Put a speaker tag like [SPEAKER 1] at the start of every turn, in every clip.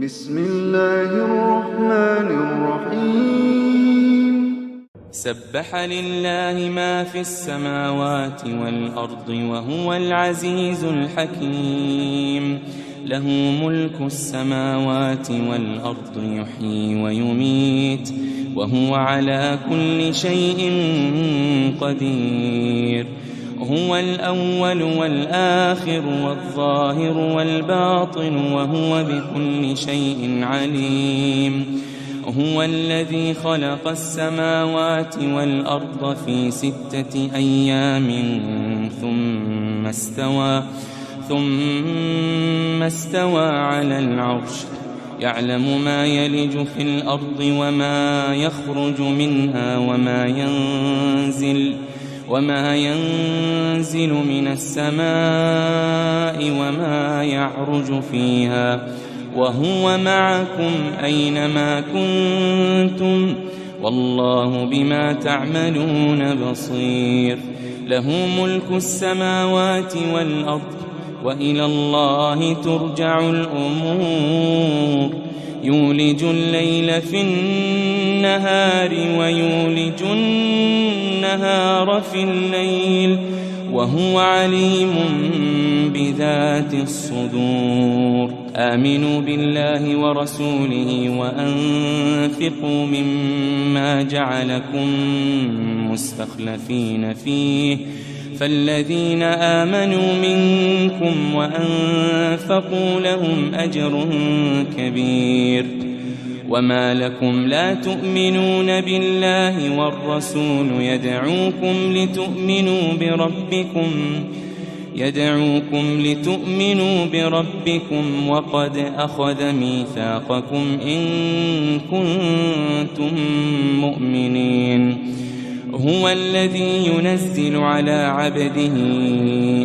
[SPEAKER 1] بسم الله الرحمن الرحيم.
[SPEAKER 2] سبح لله ما في السماوات والأرض وهو العزيز الحكيم. له ملك السماوات والأرض يحيي ويميت وهو على كل شيء قدير. هو الأول والآخر والظاهر والباطن وهو بكل شيء عليم. هو الذي خلق السماوات والأرض في 6 أيام ثم استوى على العرش. يعلم ما يلج في الأرض وما يخرج منها وما ينزل من السماء وما يعرج فيها، وهو معكم أينما كنتم والله بما تعملون بصير. له ملك السماوات والأرض وإلى الله ترجع الأمور. يولج الليل في النهار ويولج النهار في الليل وهو عليم بذات الصدور. آمنوا بالله ورسوله وأنفقوا مما جعلكم مستخلفين فيه، فالذين آمنوا منكم وأنفقوا لهم أجر كبير. وما لكم لا تؤمنون بالله والرسول يدعوكم لتؤمنوا بربكم وقد أخذ ميثاقكم إن كنتم مؤمنين. هو الذي ينزل على عبده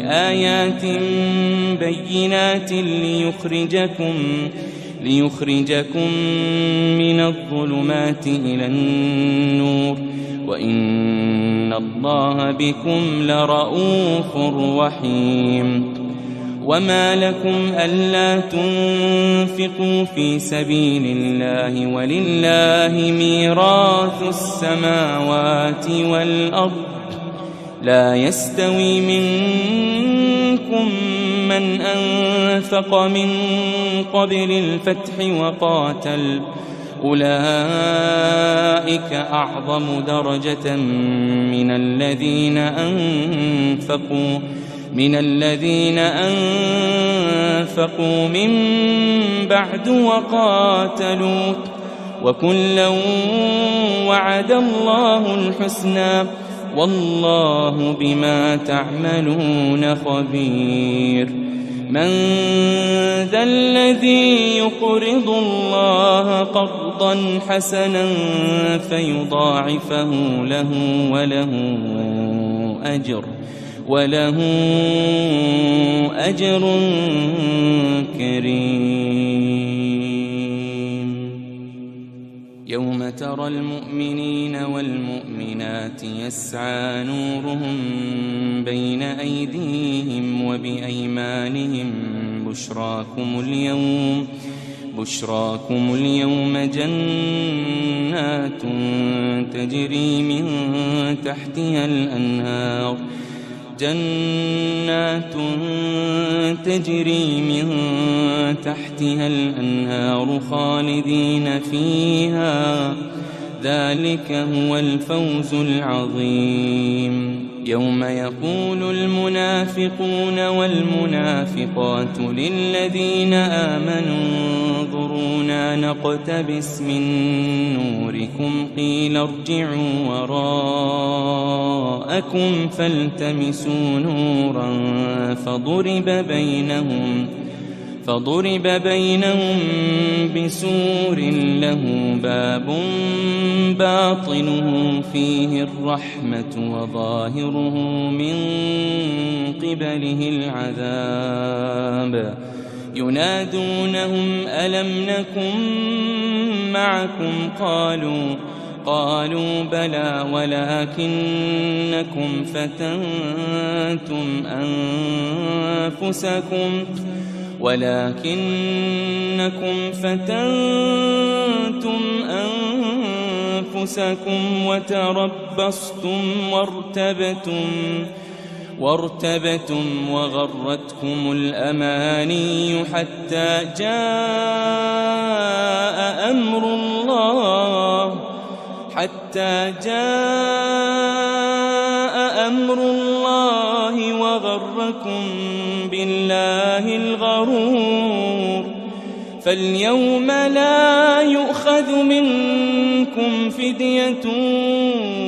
[SPEAKER 2] آيات بينات ليخرجكم من الظلمات إلى النور وإن الله بكم لرءوف رحيم. وما لكم ألا تنفقوا في سبيل الله ولله ميراث السماوات والأرض. لا يستوي منكم من أنفق من قبل الفتح وقاتل، أولئك أعظم درجة من الذين أنفقوا من بعد وقاتلوا، وكلا وعد الله الحسنى والله بما تعملون خبير. من ذا الذي يقرض الله قرضا حسنا فيضاعفه له وله أجر كريم. يوم ترى المؤمنين والمؤمنات يسعى نورهم بين أيديهم وبأيمانهم بشراكم اليوم جنات تجري من تحتها الأنهار خالدين فيها، ذلك هو الفوز العظيم. يوم يقول المنافقون والمنافقات للذين آمنوا انظرونا نقتبس من نوركم قيل ارجعوا وراءكم فالتمسوا نورا فضرب بينهم بسور له باب باطنه فيه الرحمة وظاهره من قبله العذاب. ينادونهم ألم نكن معكم قالوا بلى ولكنكم فتنتم أنفسكم ولكنكم فتنتم أنفسكم وتربصتم وارتبتم وغرتكم الأماني حتى جاء أمر الله وغركم بالله الغرور. فاليوم لا يؤخذ منكم فدية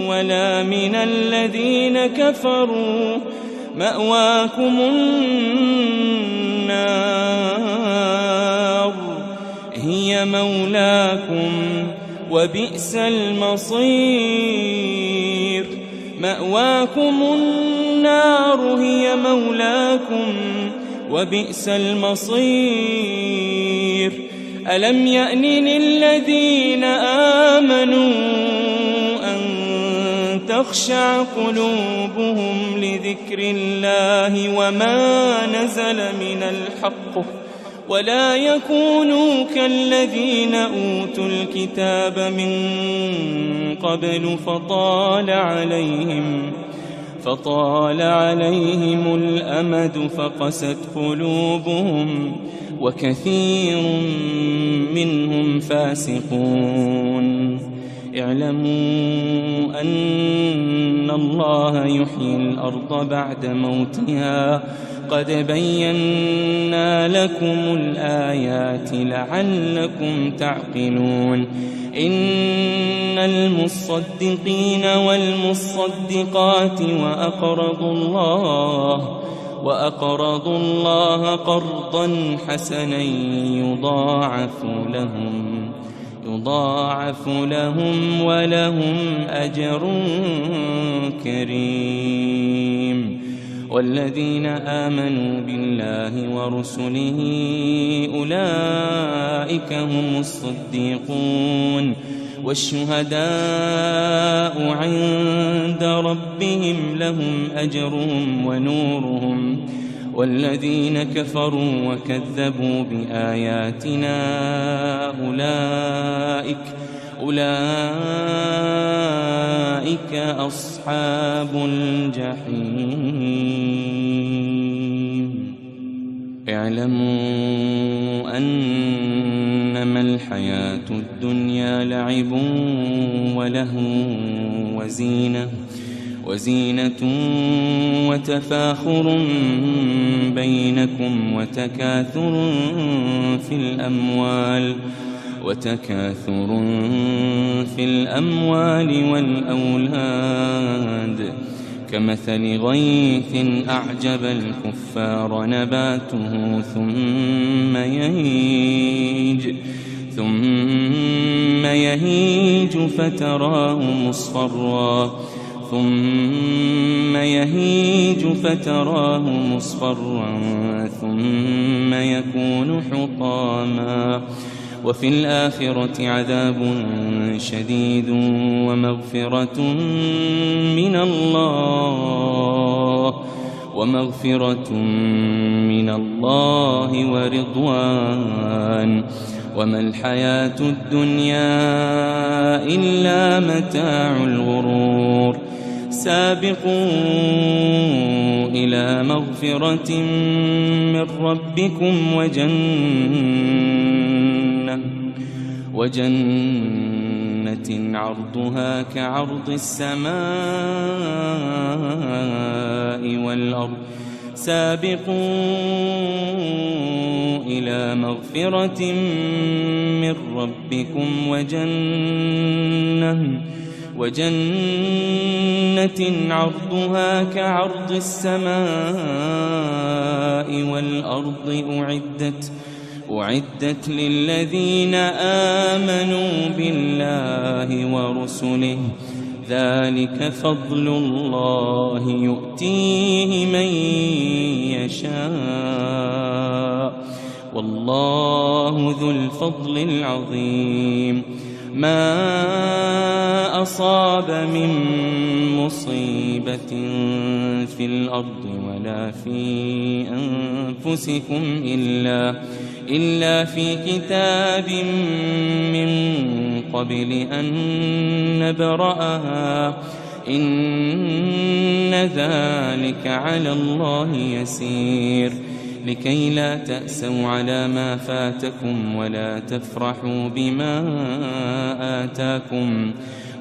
[SPEAKER 2] ولا من الذين كفروا، مأواكم النار هي مولاكم وبئس المصير. مأواكم النار هي مولاكم وبئس المصير. ألم يأن للذين آمنوا أن تخشع قلوبهم لذكر الله وما نزل من الحق ولا يكونوا كالذين أوتوا الكتاب من قبل فطال عليهم الأمد فقست قلوبهم وكثير منهم فاسقون. اعلموا أن الله يحيي الأرض بعد موتها قد بينا لكم الآيات لعلكم تعقلون. إن المصدقين والمصدقات وأقرضوا الله قرضا حسنا يضاعف لهم ولهم أجر كريم. والذين آمنوا بالله ورسله أولئك هم الصديقون والشهداء عند ربهم لهم أجرهم ونورهم. والذين كفروا وكذبوا بآياتنا أولئك أصحاب الجحيم. اعلموا أنما الحياة الدنيا لعب ولهو وزينة وتفاخر بينكم وتكاثر في الأموال والأولاد كمثل غيث أعجب الكفار نباته ثم يهيج فتراه مصفرا ثم يكون حطاما. وفي الآخرة عذاب شديد ومغفرة من الله ورضوان. وما الحياة الدنيا إلا متاع الغرور. سابقوا إلى مغفرة من ربكم وجنة عرضها كعرض السماء والأرض. سابقوا إلى مغفرة من ربكم وجنة عرضها كعرض السماء والأرض أعدت للذين آمنوا بالله ورسله. ذلك فضل الله يؤتيه من يشاء والله ذو الفضل العظيم. ما أصاب من مصيبة في الأرض ولا في أنفسكم إلا في كتاب من قبل أن نبرأها إن ذلك على الله يسير لكي لا تأسوا على ما فاتكم ولا تفرحوا بما آتاكم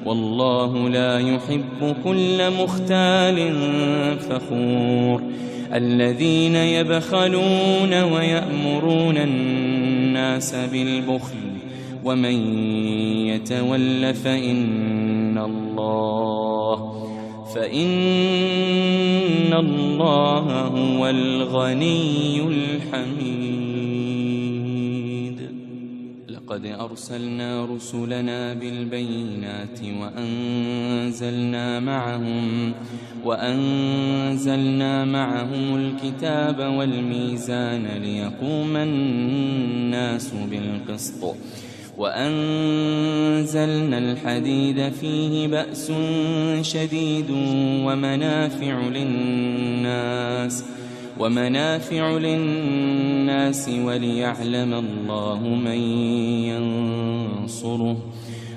[SPEAKER 2] والله لا يحب كل مختال فخور الذين يبخلون ويأمرون الناس بالبخل ومن يتول فإن الله هو الغني الحميد. لقد أرسلنا رسلنا بالبينات وأنزلنا معهم الكتاب والميزان ليقوم الناس بالقسط وأنزلنا الحديد فيه بأس شديد ومنافع للناس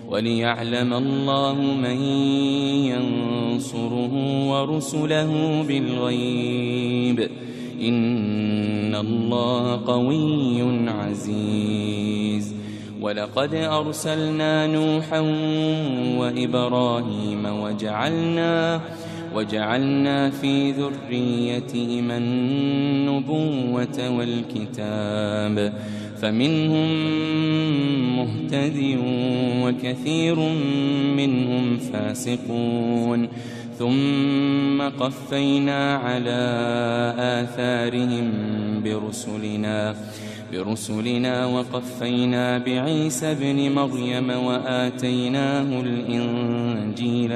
[SPEAKER 2] وليعلم الله من ينصره ورسله بالغيب إن الله قوي عزيز. ولقد أرسلنا نوحا وإبراهيم وجعلنا في ذريتهما النبوة والكتاب فمنهم مهتد وكثير منهم فاسقون ثم قفينا على آثارهم برسلنا وقفينا بعيسى ابن مريم وآتيناه الإنجيل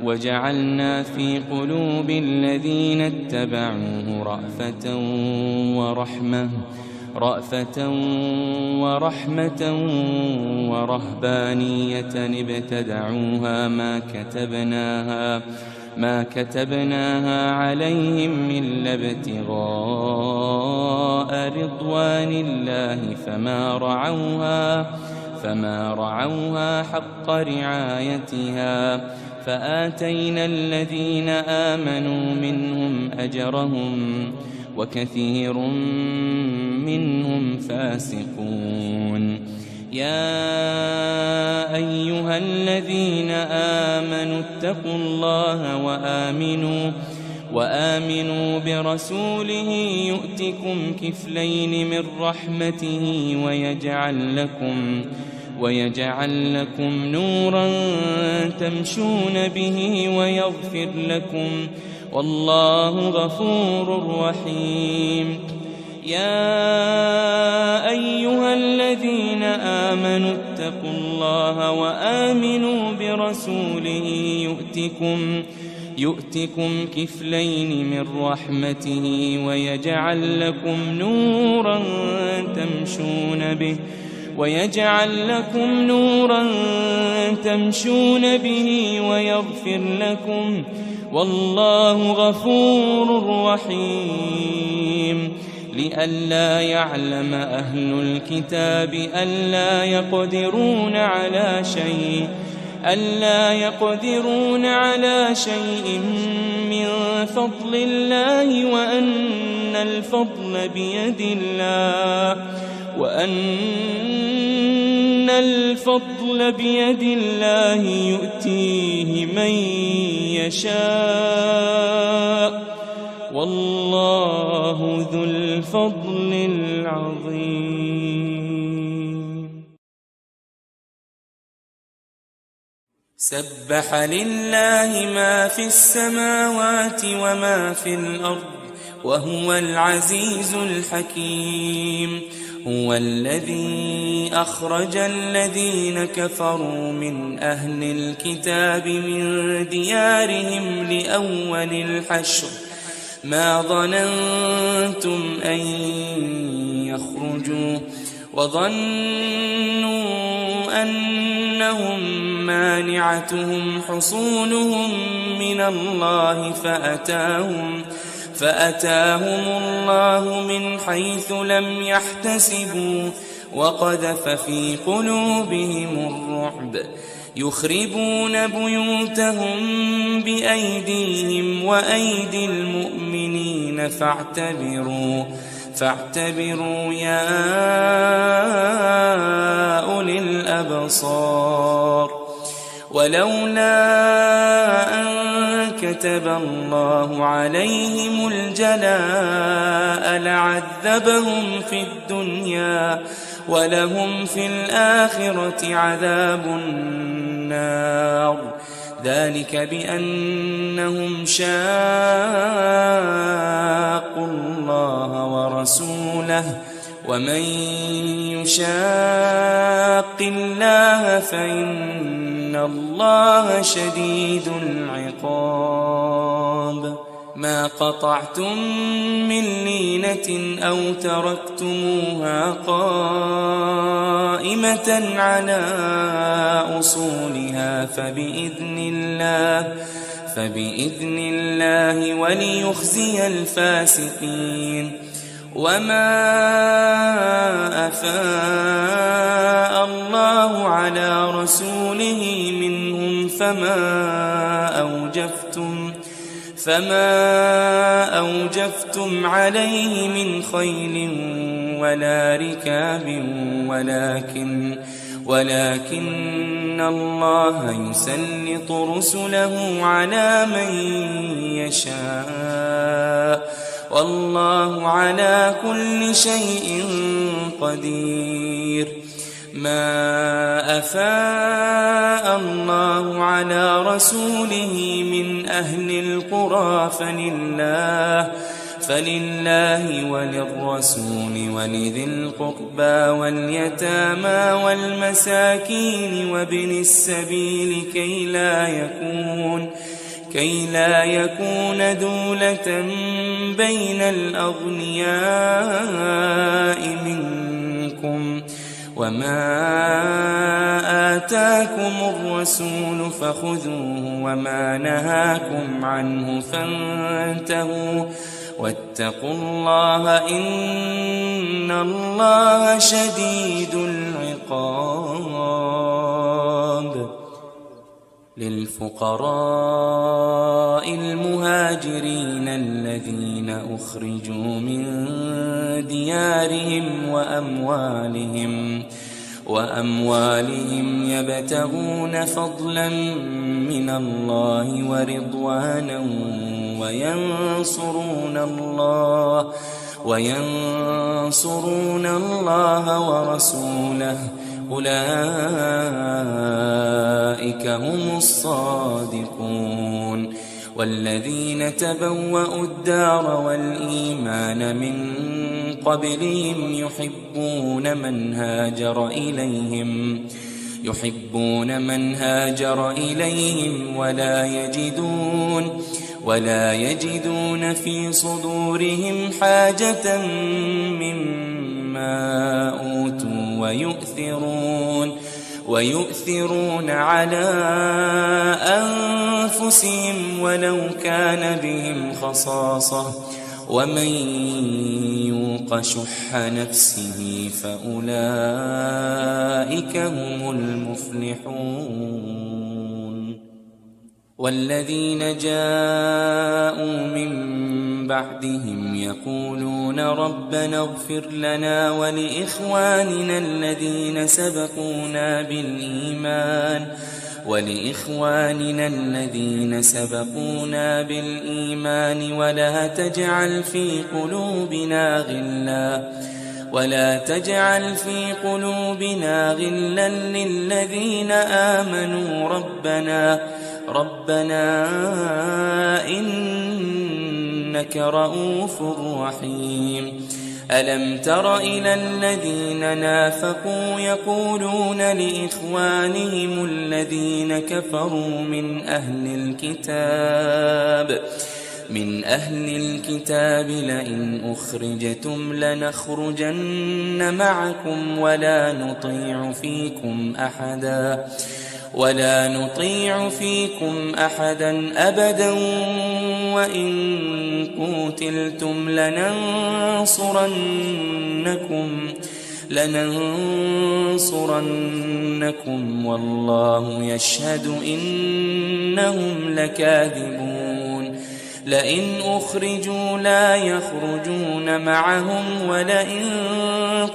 [SPEAKER 2] وجعلنا في قلوب الذين اتبعوه رأفة ورحمة ورهبانية ابتدعوها ما كتبناها عليهم إلا ابتغاء رضوان الله فما رعوها حق رعايتها فآتينا الذين آمنوا منهم أجرهم وكثير منهم فاسقون. يا أيها الذين آمنوا اتقوا الله وآمنوا برسوله يؤتكم كفلين من رحمته ويجعل لكم نورا تمشون به ويغفر لكم والله غفور رحيم. يا أيها الذين آمنوا اتقوا الله وآمنوا برسوله يؤتكم كفلين من رحمته ويجعل لكم نورا تمشون به ويغفر لكم والله غفور رحيم. لئلا يعلم أهل الكتاب ألا يقدرون على شيء من فضل الله وأن الفضل بيد الله يؤتيه من يشاء والله ذو الفضل العظيم. سبح لله ما في السماوات وما في الأرض وهو العزيز الحكيم. هو الذي أخرج الذين كفروا من أهل الكتاب من ديارهم لأول الحشر ما ظننتم أن يخرجوا وظنوا أنهم مانعتهم حصونهم من الله فأتاهم الله من حيث لم يحتسبوا وقذف في قلوبهم الرعب يخربون بيوتهم بأيديهم وأيدي المؤمنين فاعتبروا يا أولي الأبصار ولولا أن كتب الله عليهم الجلاء لعذبهم في الدنيا ولهم في الآخرة عذاب النار ذلك بأنهم شاقوا الله ورسوله ومن يشاق الله فإن الله شديد العقاب ما قطعتم من لينة أو تركتموها قائمة على أصولها فبإذن الله وليخزي الفاسقين وما أفاء الله على رسوله منهم فما أوجفتم عليه من خيل ولا ركاب ولكن الله يسلط رسله على من يشاء والله على كل شيء قدير ما أفاء الله على رسوله من أهل القرى فلله وللرسول ولذي القربى واليتامى والمساكين وابن السبيل كي لا يكون دولة بين الأغنياء منكم وما آتاكم الرسول فخذوه وما نهاكم عنه فانتهوا واتقوا الله إن الله شديد العقاب للفقراء المهاجرين الذين أخرجوا من ديارهم وأموالهم يبتغون فضلا من الله ورضوانا وينصرون الله ورسوله أولئك هم الصادقون والذين تبوأوا الدار والإيمان من قبلهم يحبون من هاجر إليهم ولا يجدون في صدورهم حاجة مما أوتوا ويؤثرون على أنفسهم ولو كان بهم خصاصة ومن يوق شح نفسه فأولئك هم المفلحون والذين جاءوا من بعدهم يقولون ربنا اغفر لنا ولإخواننا الذين سبقونا بالإيمان ولا تجعل في قلوبنا غلا للذين آمنوا ربنا إنك رؤوف رحيم ألم تر إلى الذين نافقوا يقولون لإخوانهم الذين كفروا من أهل الكتاب من أهل الكتاب لئن أخرجتم لنخرجن معكم ولا نطيع فيكم أحدا أبدا وإن قوتلتم لننصرنكم والله يشهد إنهم لكاذبون لئن أخرجوا لا يخرجون معهم ولئن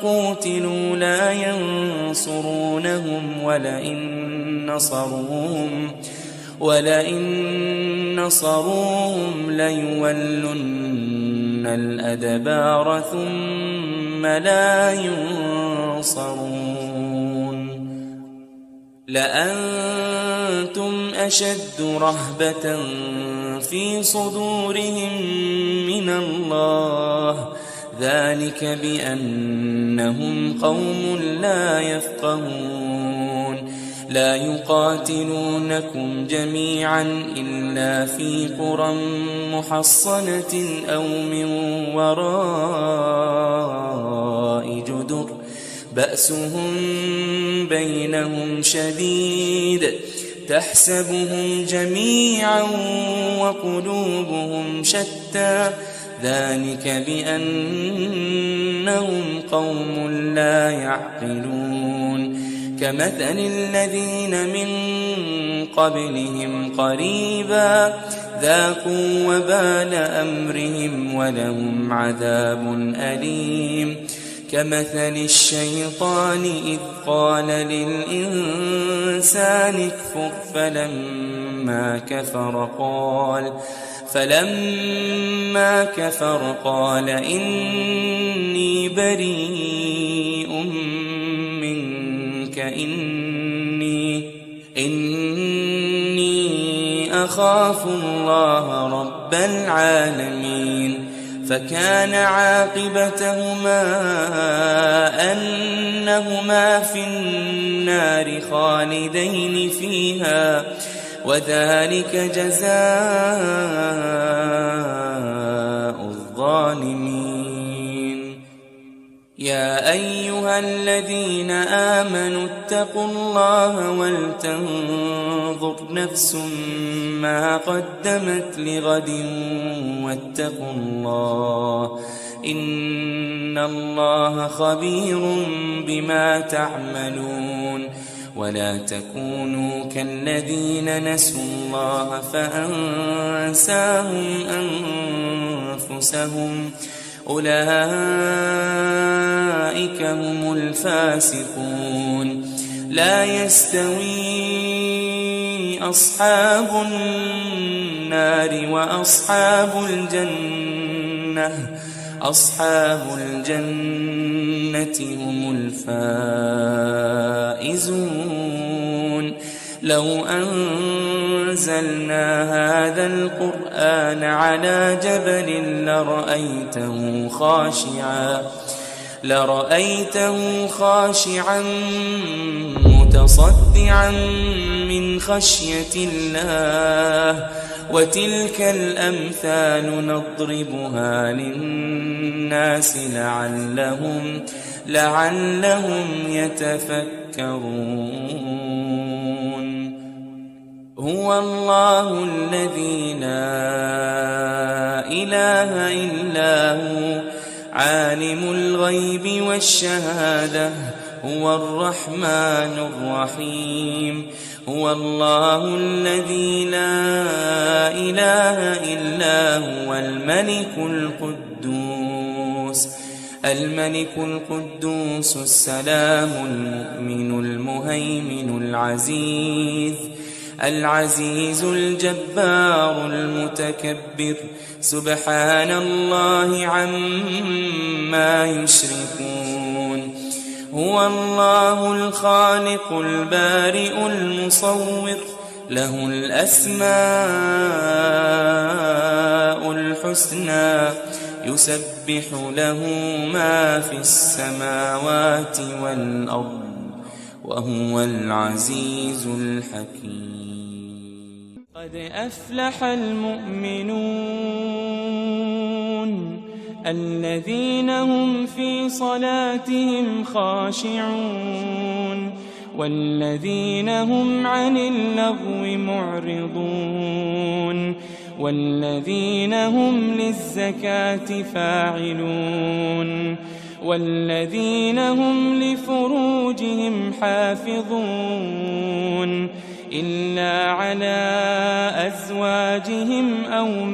[SPEAKER 2] قوتلوا لا ينصرونهم ولئن نصروهم ليولن الأدبار ثم لا ينصرون لأنتم أشد رهبة في صدورهم من الله ذلك بأنهم قوم لا يفقهون لا يقاتلونكم جميعا إلا في قرى محصنة أو من وراء جدر بأسهم بينهم شديد تحسبهم جميعا وقلوبهم شتى ذلك بأنهم قوم لا يعقلون كمثل الذين من قبلهم قريبا ذاقوا وبال أمرهم ولهم عذاب أليم كمثل الشيطان إذ قال للإنسان اكفر فلما كفر قال إني بريء منك إني أخاف الله رب العالمين فكان عاقبتهما أنهما في النار خالدين فيها وذلك جزاء الظالمين يا أيها الذين آمنوا اتقوا الله ولتنظر نفس ما قدمت لغد واتقوا الله إن الله خبير بما تعملون ولا تكونوا كالذين نسوا الله فأنساهم أنفسهم أولئك هم الفاسقون لا يستوي أصحاب النار وأصحاب الجنة هم الفائزون لو أنزلنا هذا القرآن على جبل لرأيته خاشعا متصدعا من خشية الله وتلك الأمثال نضربها للناس لعلهم يتفكرون هو الله الذي لا إله إلا هو عالم الغيب والشهادة هو الرحمن الرحيم هو الله الذي لا إله إلا هو الملك القدوس السلام المؤمن المهيمن العزيز الجبار المتكبر سبحان الله عما يشركون هو الله الخالق البارئ المصور له الأسماء الحسنى يسبح له ما في السماوات والأرض وهو العزيز الحكيم قد أفلح المؤمنون الذين هم في صلاتهم خاشعون والذين هم عن اللغو معرضون والذين هم للزكاة فاعلون والذين هم لفروجهم حافظون إلا على أزواجهم أو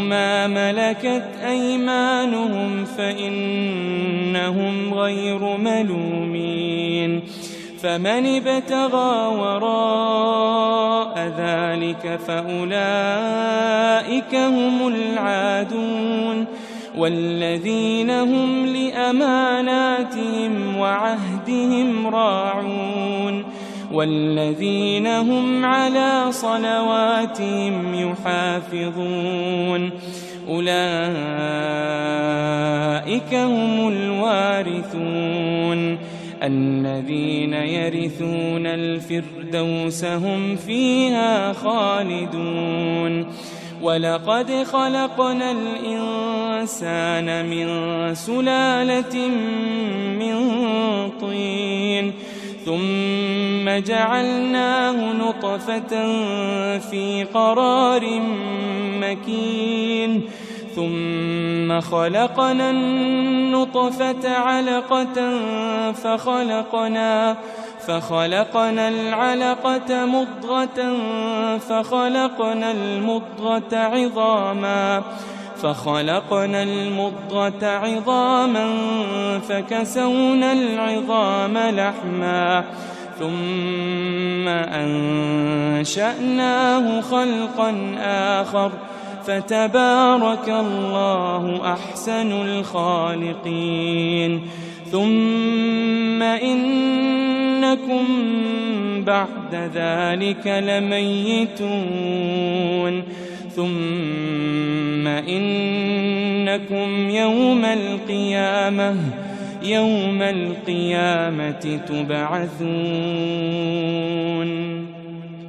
[SPEAKER 2] ما ملكت أيمانهم فإنهم غير ملومين فمن ابتغى وراء ذلك فأولئك هم العادون والذين هم لأماناتهم وعهدهم راعون والذين هم على صلواتهم يحافظون أولئك هم الوارثون الذين يرثون الفردوس هم فيها خالدون ولقد خلقنا الإنسان من سلالة من طين ثم جعلناه نطفة في قرار مكين ثم خلقنا النطفة علقة فخلقنا العلقة مضغة فخلقنا المضغة عظاما فكسونا العظام لحما ثم أنشأناه خلقا آخر فتبارك الله أحسن الخالقين ثم إنكم بعد ذلك لميتون ثم إنكم يوم القيامة تبعثون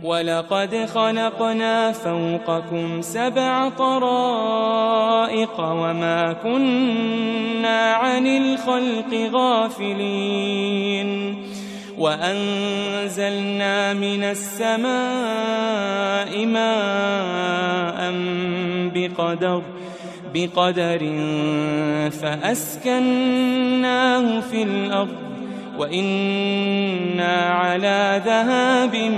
[SPEAKER 2] ولقد خلقنا فوقكم 7 طرائق وما كنا عن الخلق غافلين وأنزلنا من السماء ماء بقدر فأسكناه في الأرض وإنا على ذهاب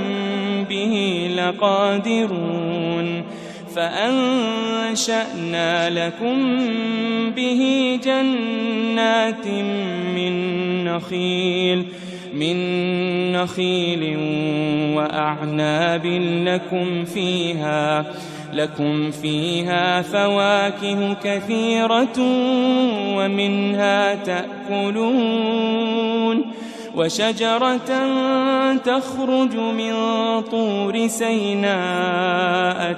[SPEAKER 2] به لقادرون فأنشأنا لكم به جنات من نخيل وأعناب لكم فيها فواكه كثيرة ومنها تأكلون وشجرة تخرج من طور سيناء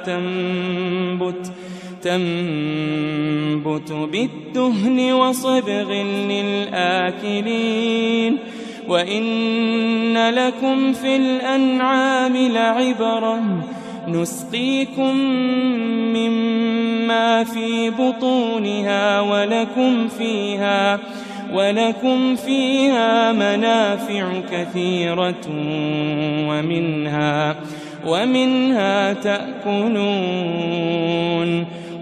[SPEAKER 2] تنبت بالدهن وصبغ للآكلين وإن لكم في الأنعام لعبرة نسقيكم مما في بطونها ولكم فيها منافع كثيرة ومنها تأكلون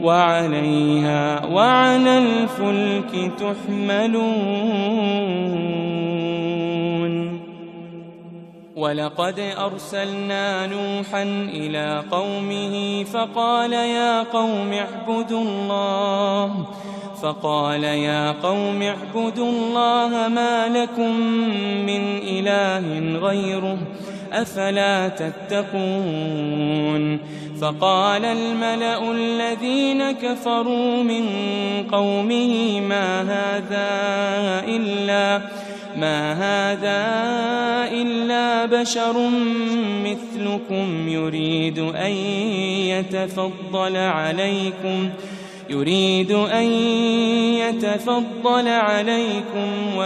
[SPEAKER 2] وعليها وعلى الفلك تحملون ولقد أرسلنا نوحا إلى قومه فقال يا قوم اعبدوا الله ما لكم من إله غيره أفلا تتقون فقال الملأ الذين كفروا من قومه ما هذا إلا بشر مثلكم يريد أن يتفضل عليكم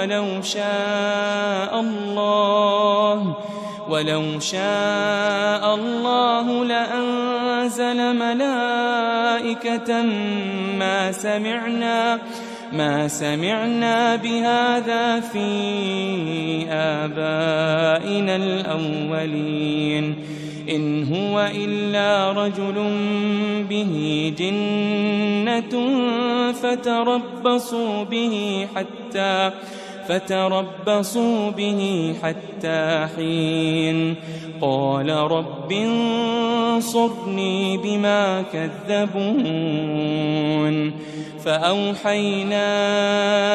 [SPEAKER 2] ولو شاء الله لأنزل ملائكة ما سمعنا بهذا في آبائنا الأولين إن هو إلا رجل به جنة فتربصوا به حتى حين قال رب انصرني بما كذبون فأوحينا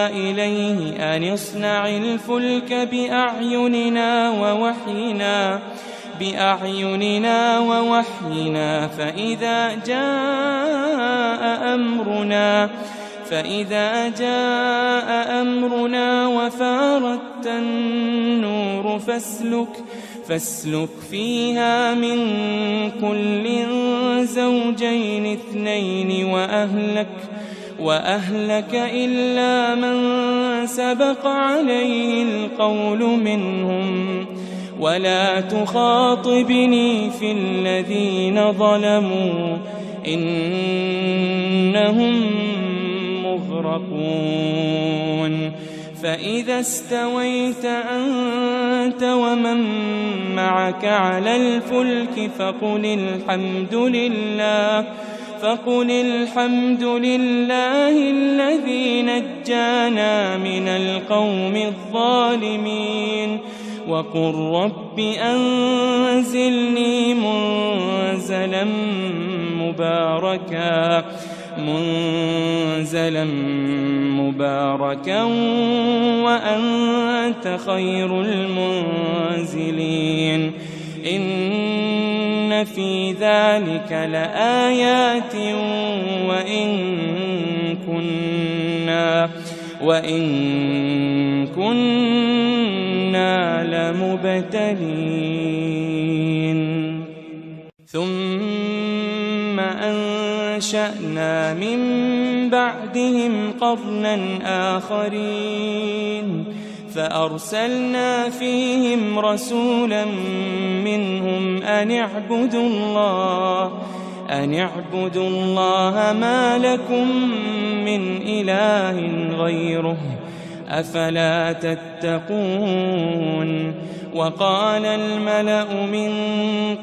[SPEAKER 2] إليه أن اصنع الفلك بأعيننا ووحينا فإذا جاء أمرنا وفارت النور فاسلك فيها من كل زوجين اثنين وأهلك إلا من سبق عليه القول منهم ولا تخاطبني في الذين ظلموا إنهم مغرقون فإذا استويت أنت ومن معك على الفلك فقل الحمد لله الذي نجانا من القوم الظالمين وقل رب أنزلني منزلا مباركا وأنت خير المنزلين إن في ذلك لآيات وإن كنا لمبتلين ثم أنشأنا من بعدهم قرنا آخرين فأرسلنا فيهم رسولا منهم أن اعبدوا الله ما لكم من إله غيره أفلا تتقون وقال الملأ من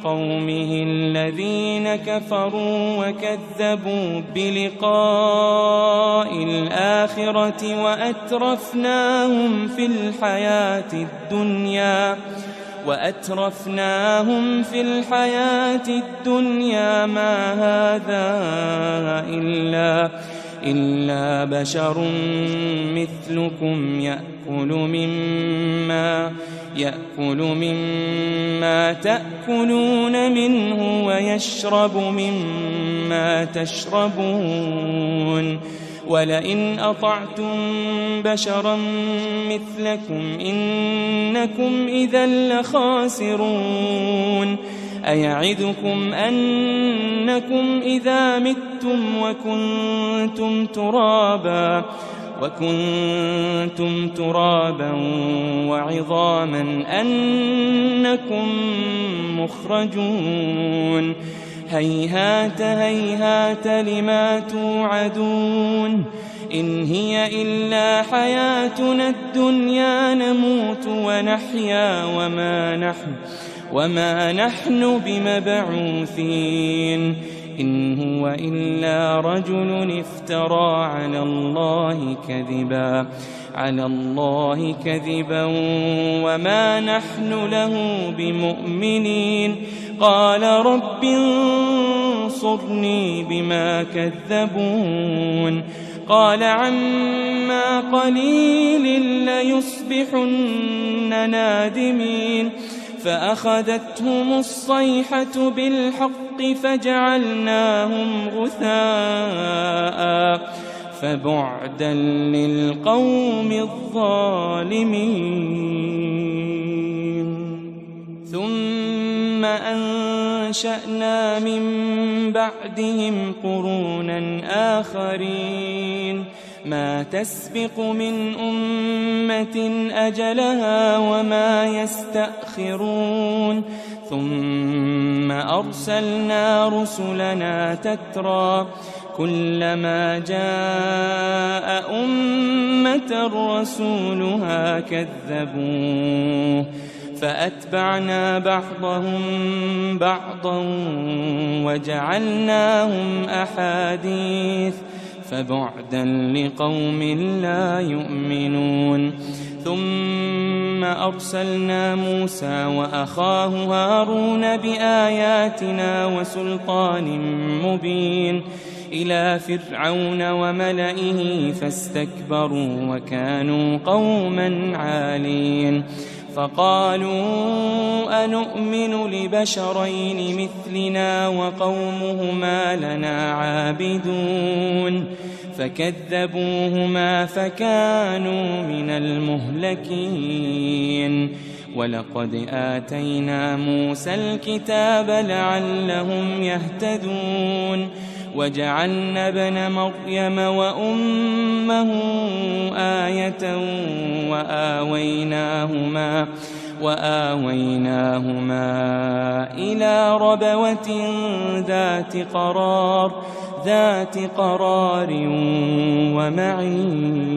[SPEAKER 2] قومه الذين كفروا وكذبوا بلقاء الآخرة وأترفناهم في الحياة الدنيا ما هذا إلا بشر مثلكم يأكل مما تأكلون منه ويشرب مما تشربون ولئن أطعتم بشرا مثلكم إنكم إذا لخاسرون أيعدكم أنكم إذا متم وكنتم ترابا وعظاما أنكم مخرجون هيهات لما توعدون إن هي إلا حياتنا الدنيا نموت ونحيا وما نحن بمبعوثين إن هو إلا رجل افترى على الله كذبا وما نحن له بمؤمنين قال رب انصرني بما كذبون قال عما قليل ليصبحن نادمين فأخذتهم الصيحة بالحق فجعلناهم غثاء فبعدا للقوم الظالمين ثم أنشأنا وأنشأنا من بعدهم قرونا آخرين ما تسبق من أمة أجلها وما يستأخرون ثم أرسلنا رسلنا تترى كلما جاء أمة رسولها كذبوه فأتبعنا بعضهم بعضا وجعلناهم أحاديث فبعدا لقوم لا يؤمنون ثم أرسلنا موسى وأخاه هارون بآياتنا وسلطان مبين إلى فرعون وملئه فاستكبروا وكانوا قوما عالين فقالوا أنؤمن لبشرين مثلنا وقومهما لنا عابدون فكذبوهما فكانوا من المهلكين ولقد آتينا موسى الكتاب لعلهم يهتدون وجعلنا ابن مريم وأمه آية وآويناهما إلى ربوة ذات قرار ومعين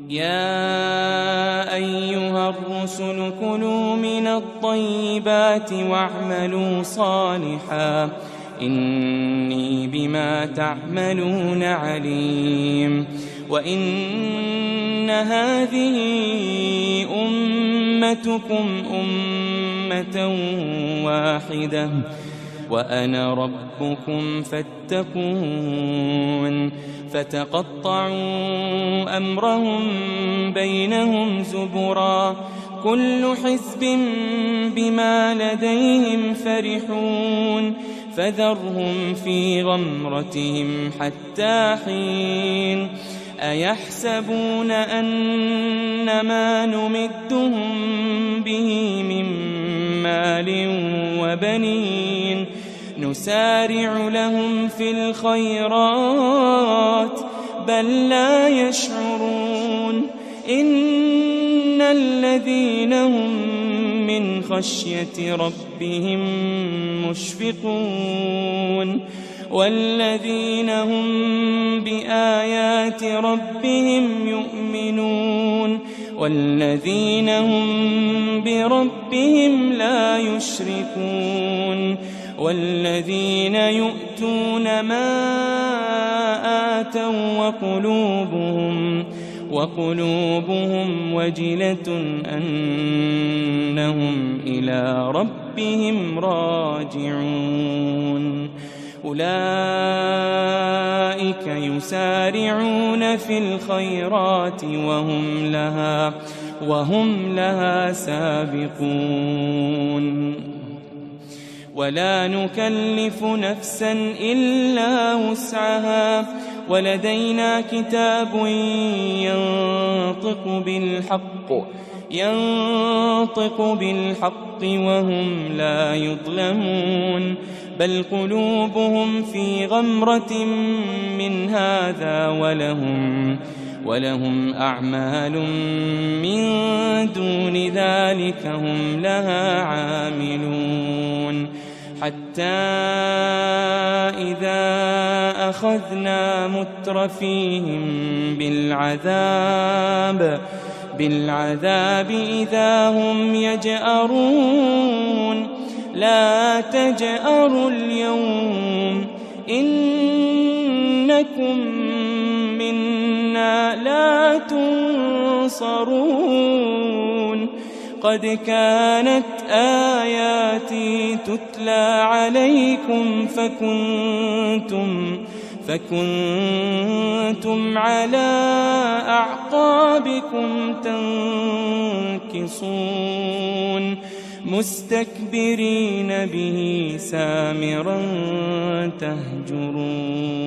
[SPEAKER 2] يا أيها الرسل كلوا من الطيبات واعملوا صالحا إني بما تعملون عليم وإن هذه أمتكم أمة واحدة وأنا ربكم فاتقون فتقطعوا أمرهم بينهم زبرا كل حزب بما لديهم فرحون فذرهم في غمرتهم حتى حين أيحسبون أن ما نمدهم به من مال وبنين نسارع لهم في الخيرات بل لا يشعرون إن الذين هم من خشية ربهم مشفقون والذين هم بآيات ربهم يؤمنون والذين هم بربهم لا يشركون والذين يؤتون ما آتوا وقلوبهم وجلة أنهم إلى ربهم راجعون أولئك يسارعون في الخيرات وهم لها سابقون ولا نكلف نفسا إلا وسعها ولدينا كتاب ينطق بالحق وهم لا يظلمون بل قلوبهم في غمرة من هذا ولهم أعمال من دون ذلك هم لها عاملون حتى إذا أخذنا مترفيهم بالعذاب إذا هم يجأرون لا تجأروا اليوم إنكم منا لا تنصرون قد كانت آياتي تتلى عليكم فكنتم على أعقابكم تنكصون مستكبرين به سامرا تهجرون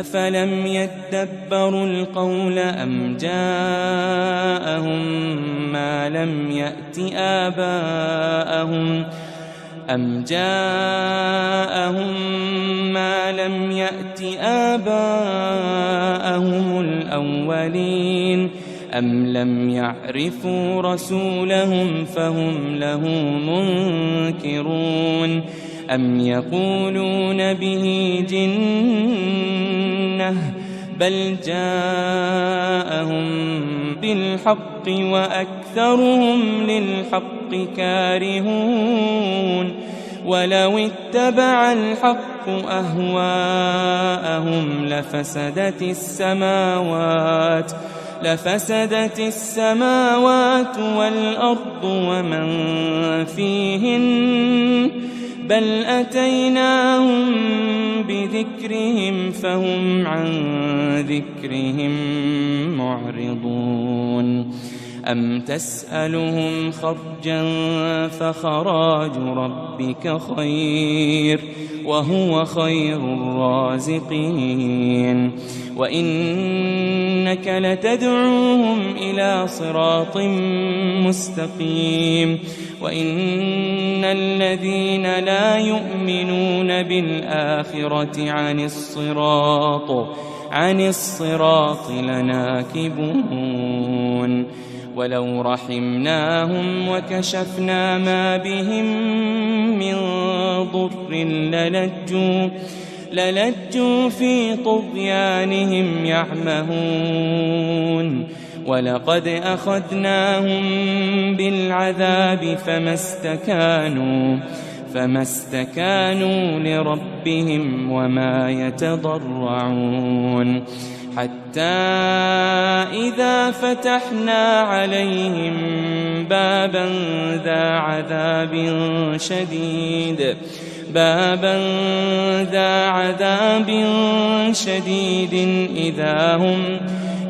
[SPEAKER 2] أفلم يدبروا القول أم جاءهم ما لم يأت آباءهم الأولين أم لم يعرفوا رسولهم فهم له منكرون أم يقولون به جنة بل جاءهم بالحق وأكثرهم للحق كارهون ولو اتبع الحق أهواءهم لفسدت السماوات والأرض ومن فيهن بل أتيناهم بذكرهم فهم عن ذكرهم معرضون أم تسألهم خرجا فخراج ربك خير وهو خير الرازقين وإنك لتدعوهم إلى صراط مستقيم وإن الذين لا يؤمنون بالآخرة عن الصراط لناكبون ولو رحمناهم وكشفنا ما بهم من ضر للجوا في طغيانهم يعمهون ولقد أخذناهم بالعذاب فما استكانوا لربهم وما يتضرعون حتى إذا فتحنا عليهم بابا ذا عذاب شديد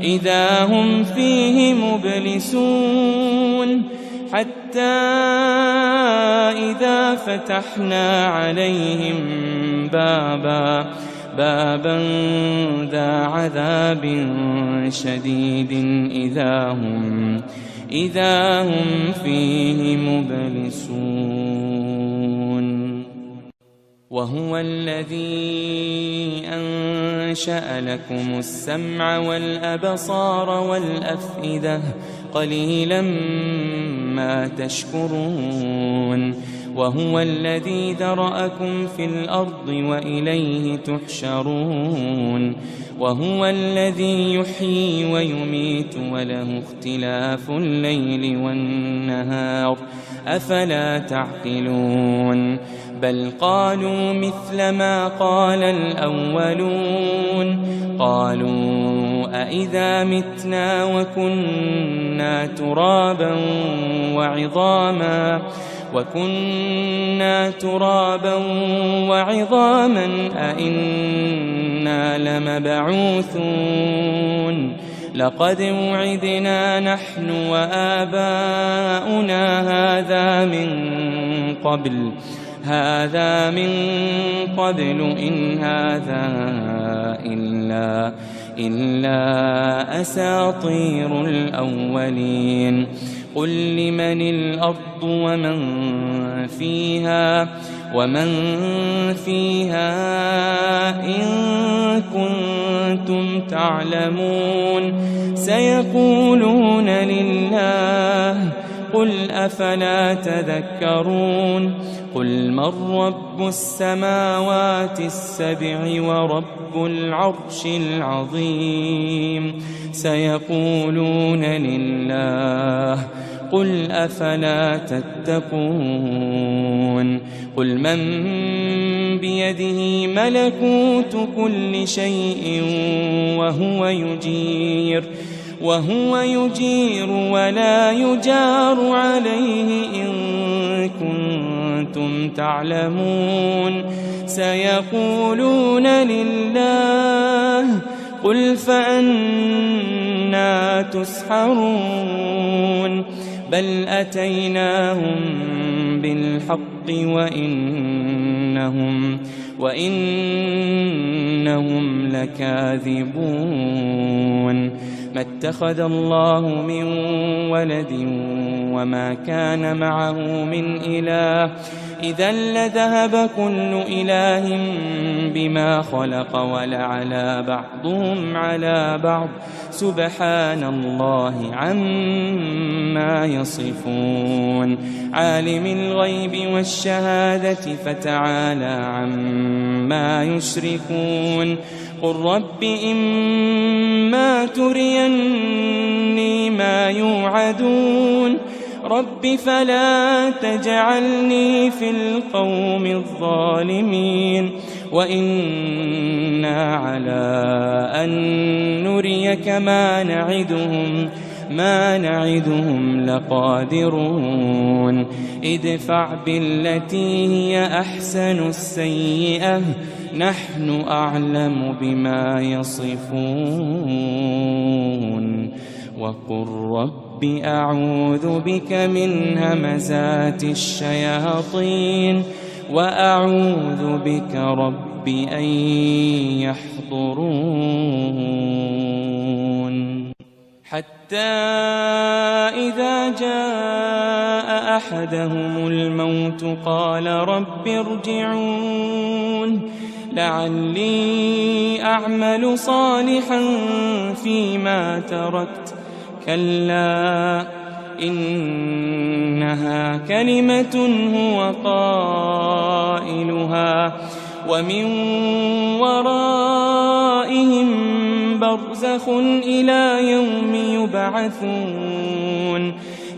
[SPEAKER 2] إذا هم فيه مبلسون حتى إذا فتحنا عليهم بابا ذا عذاب شديد إذا هم فيه مبلسون وهو الذي أنشأ لكم السمع والأبصار والأفئدة قليلا ما تشكرون وهو الذي ذرأكم في الأرض وإليه تحشرون وهو الذي يحيي ويميت وله اختلاف الليل والنهار أفلا تعقلون بل قالوا مثل ما قال الأولون قالوا أإذا متنا وكنا ترابا وعظاما أإنا لمبعوثون لقد وعدنا نحن وآباؤنا هذا من قبل إن هذا إلا أساطير الأولين قل لمن الأرض ومن فيها إن كنتم تعلمون سيقولون لله قل أفلا تذكرون قل من رب السماوات السبع ورب العرش العظيم سيقولون لله قل أفلا تتقون قل من بيده ملكوت كل شيء وهو يجير ولا يجار عليه إن كنتم تعلمون سيقولون لله قل فأنا تسحرون بل أتيناهم بالحق وإنهم لكاذبون ما اتخذ الله من ولد وما كان معه من إله إذا لذهب كل إله بما خلق ولعلى بعضهم على بعض سبحان الله عما يصفون عالم الغيب والشهادة فتعالى عما يشركون قل رب إما تريني ما يوعدون رب فلا تجعلني في القوم الظالمين وإنا على أن نريك ما نعدهم لقادرون ادفع بالتي هي أحسن السيئة نحن أعلم بما يصفون وقل رب أعوذ بك من همزات الشياطين وأعوذ بك رب أن يحضرون حتى إذا جاء أحدهم الموت قال رب ارجعون لعلي أعمل صالحا فيما تركت كلا إنها كلمة هو قائلها ومن ورائهم برزخ إلى يوم يبعثون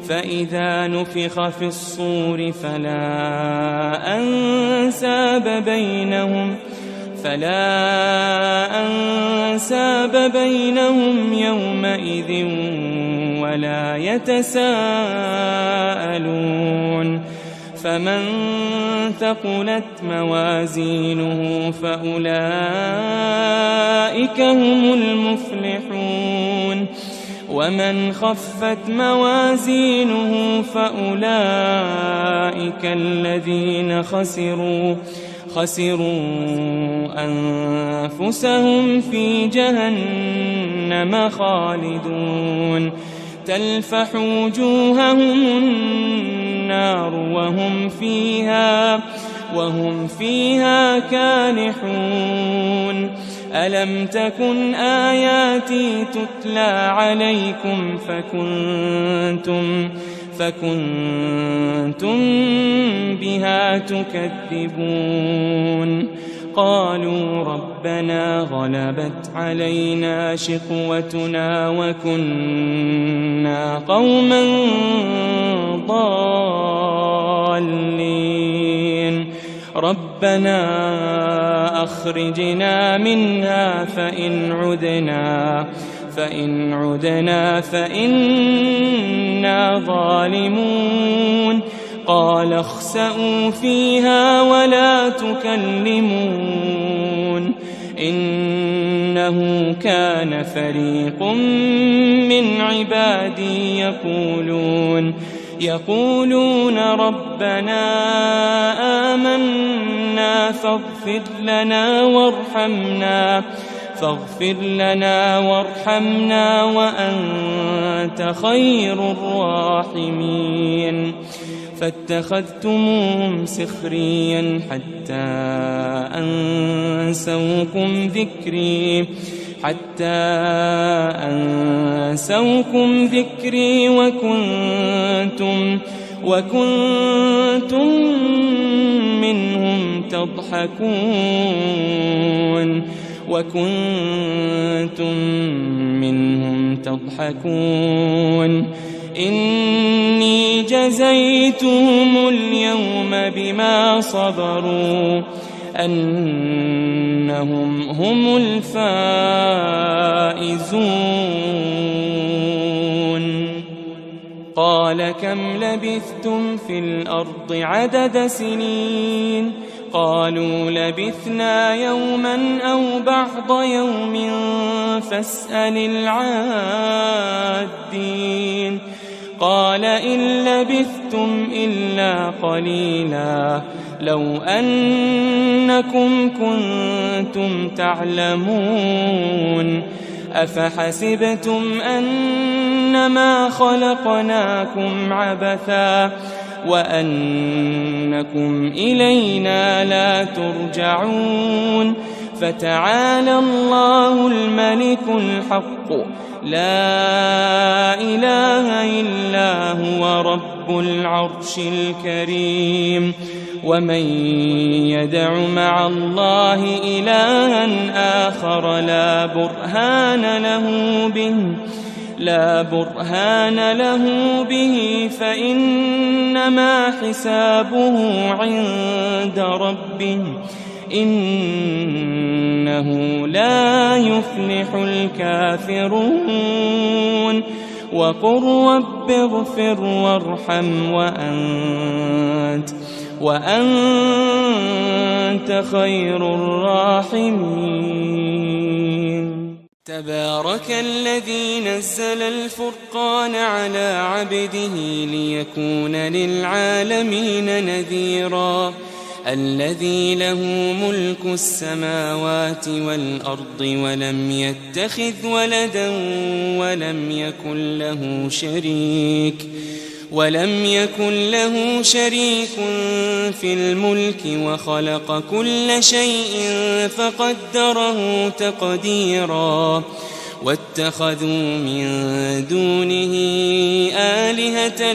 [SPEAKER 2] فإذا نفخ في الصور فلا أنساب بينهم يومئذ ولا يتساءلون فمن ثقلت موازينه فأولئك هم المفلحون ومن خفت موازينه فأولئك الذين خسروا أنفسهم في جهنم خالدون تلفح وجوههم النار وهم فيها كالحون ألم تكن آياتي تتلى عليكم فكنتم بها تكذبون قالوا ربنا غلبت علينا شقوتنا وكنا قوما ضالين ربنا أخرجنا منها فإن عدنا فإنا ظالمون قال اخسئوا فيها ولا تكلمون إنه كان فريق من عبادي يقولون ربنا آمنا فاغفر لنا وارحمنا وأنت خير الراحمين فاتخذتموهم سخريا حتى أنسوكم ذكري وكنتم منهم تضحكون إني جزيتهم اليوم بما صبروا أنهم هم الفائزون قال كم لبثتم في الأرض عدد سنين قالوا لبثنا يوما أو بعض يوم فاسأل العادين قال إن لبثتم إلا قليلا لو أنكم كنتم تعلمون أفحسبتم أنما خلقناكم عبثا وأنكم إلينا لا ترجعون فتعالى الله الملك الحق لا إله إلا هو رب العرش الكريم ومن يدع مع الله إلها آخر لا برهان له به فإنما حسابه عند ربه إنه لا يفلح الكافرون وقل رب اغفر وارحم وأنت خير الراحمين تبارك الذي نزل الفرقان على عبده ليكون للعالمين نذيرا الذي له ملك السماوات والأرض ولم يتخذ ولدا ولم يكن له شريك في الملك وخلق كل شيء فقدره تقديرا واتخذوا من دونه آلهة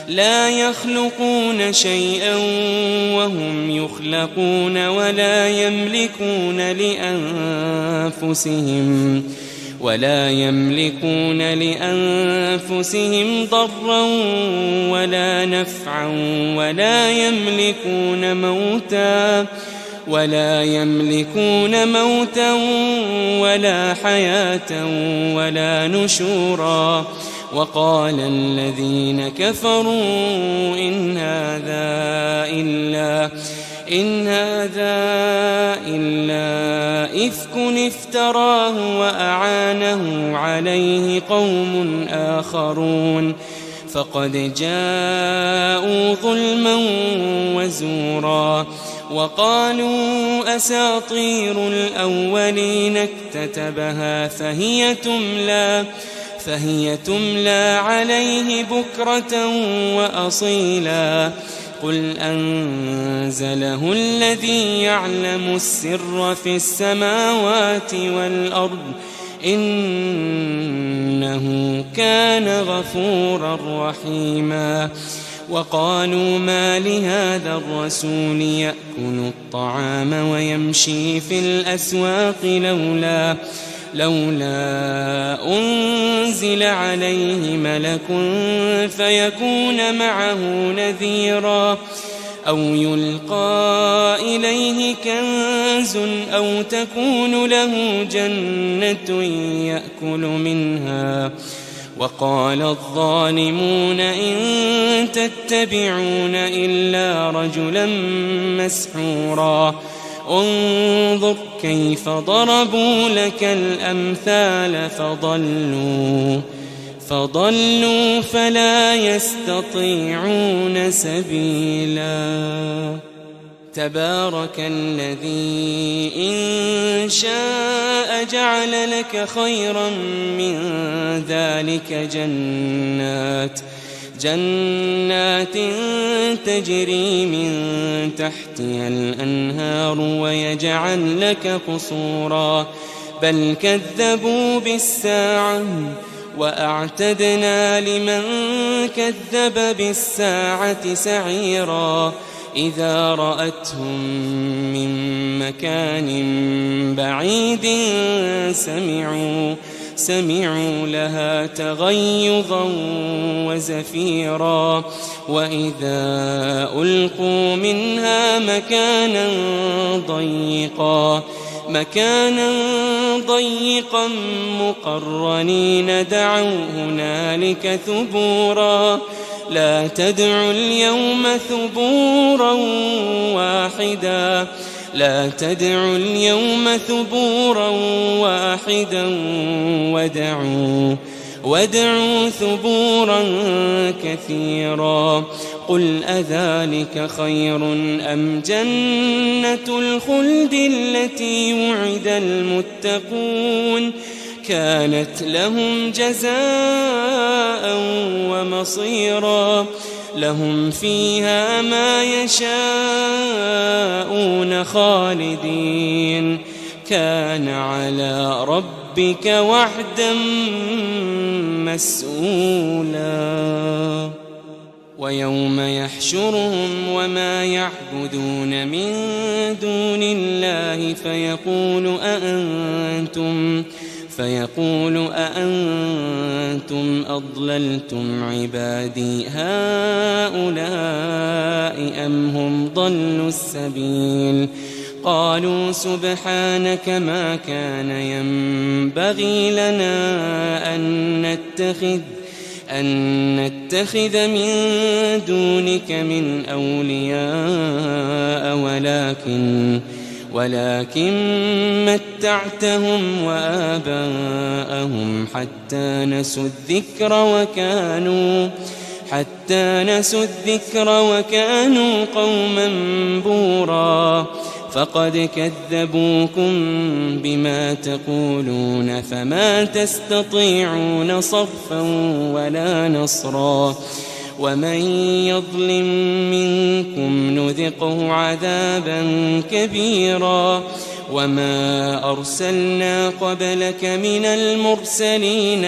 [SPEAKER 2] لا يخلقون شيئا وهم يخلقون ولا يملكون لأنفسهم ضرا ولا نفعا ولا يملكون موتا ولا حياة ولا نشورا وقال الذين كفروا إن هذا إلا إفك افتراه وأعانه عليه قوم آخرون فقد جاءوا ظلما وزورا وقالوا أساطير الأولين اكتتبها فهي تملى عليه بكرة وأصيلا قل أنزله الذي يعلم السر في السماوات والأرض إنه كان غفورا رحيما وقالوا ما لهذا الرسول يأكل الطعام ويمشي في الأسواق لولا أنزل عليه ملك فيكون معه نذيرا أو يلقى إليه كنز أو تكون له جنة يأكل منها وقال الظالمون إن تتبعون إلا رجلا مسحورا انظر كيف ضربوا لك الأمثال فضلوا فلا يستطيعون سبيلا تبارك الذي إن شاء جعل لك خيرا من ذلك جنات تجري من تحتها الأنهار ويجعل لك قصورا بل كذبوا بالساعة وأعتدنا لمن كذب بالساعة سعيرا إذا رأتهم من مكان بعيد سمعوا لها تغيظا وزفيرا وإذا ألقوا منها مكانا ضيقا مقرنين دعوا هنالك ثبورا لا تدعوا اليوم ثبورا واحدا وادعوا ثبورا كثيرا قل أذلك خير أم جنة الخلد التي وعد المتقون كانت لهم جزاء ومصيرا لهم فيها ما يشاءون خالدين كان على ربك وعدا مسئولا ويوم يحشرهم وما يعبدون من دون الله فيقول أأنتم أضللتم عبادي هؤلاء أم هم ضلوا السبيل قالوا سبحانك ما كان ينبغي لنا أن نتخذ من دونك من أولياء ولكن متعتهم وآباءهم حتى نسوا الذكر وكانوا قوما بورا فقد كذبوكم بما تقولون فما تستطيعون صرفا ولا نصرا ومن يظلم منكم نذقه عذابا كبيرا وما أرسلنا قبلك من المرسلين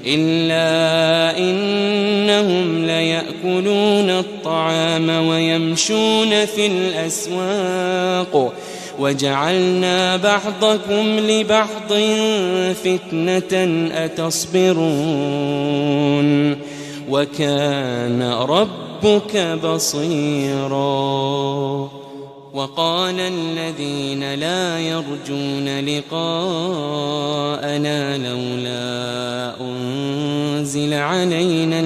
[SPEAKER 2] إلا إنهم ليأكلون الطعام ويمشون في الأسواق وجعلنا بعضكم لبعض فتنة أتصبرون وكان ربك بصيرا وقال الذين لا يرجون لقاءنا لولا أنزل علينا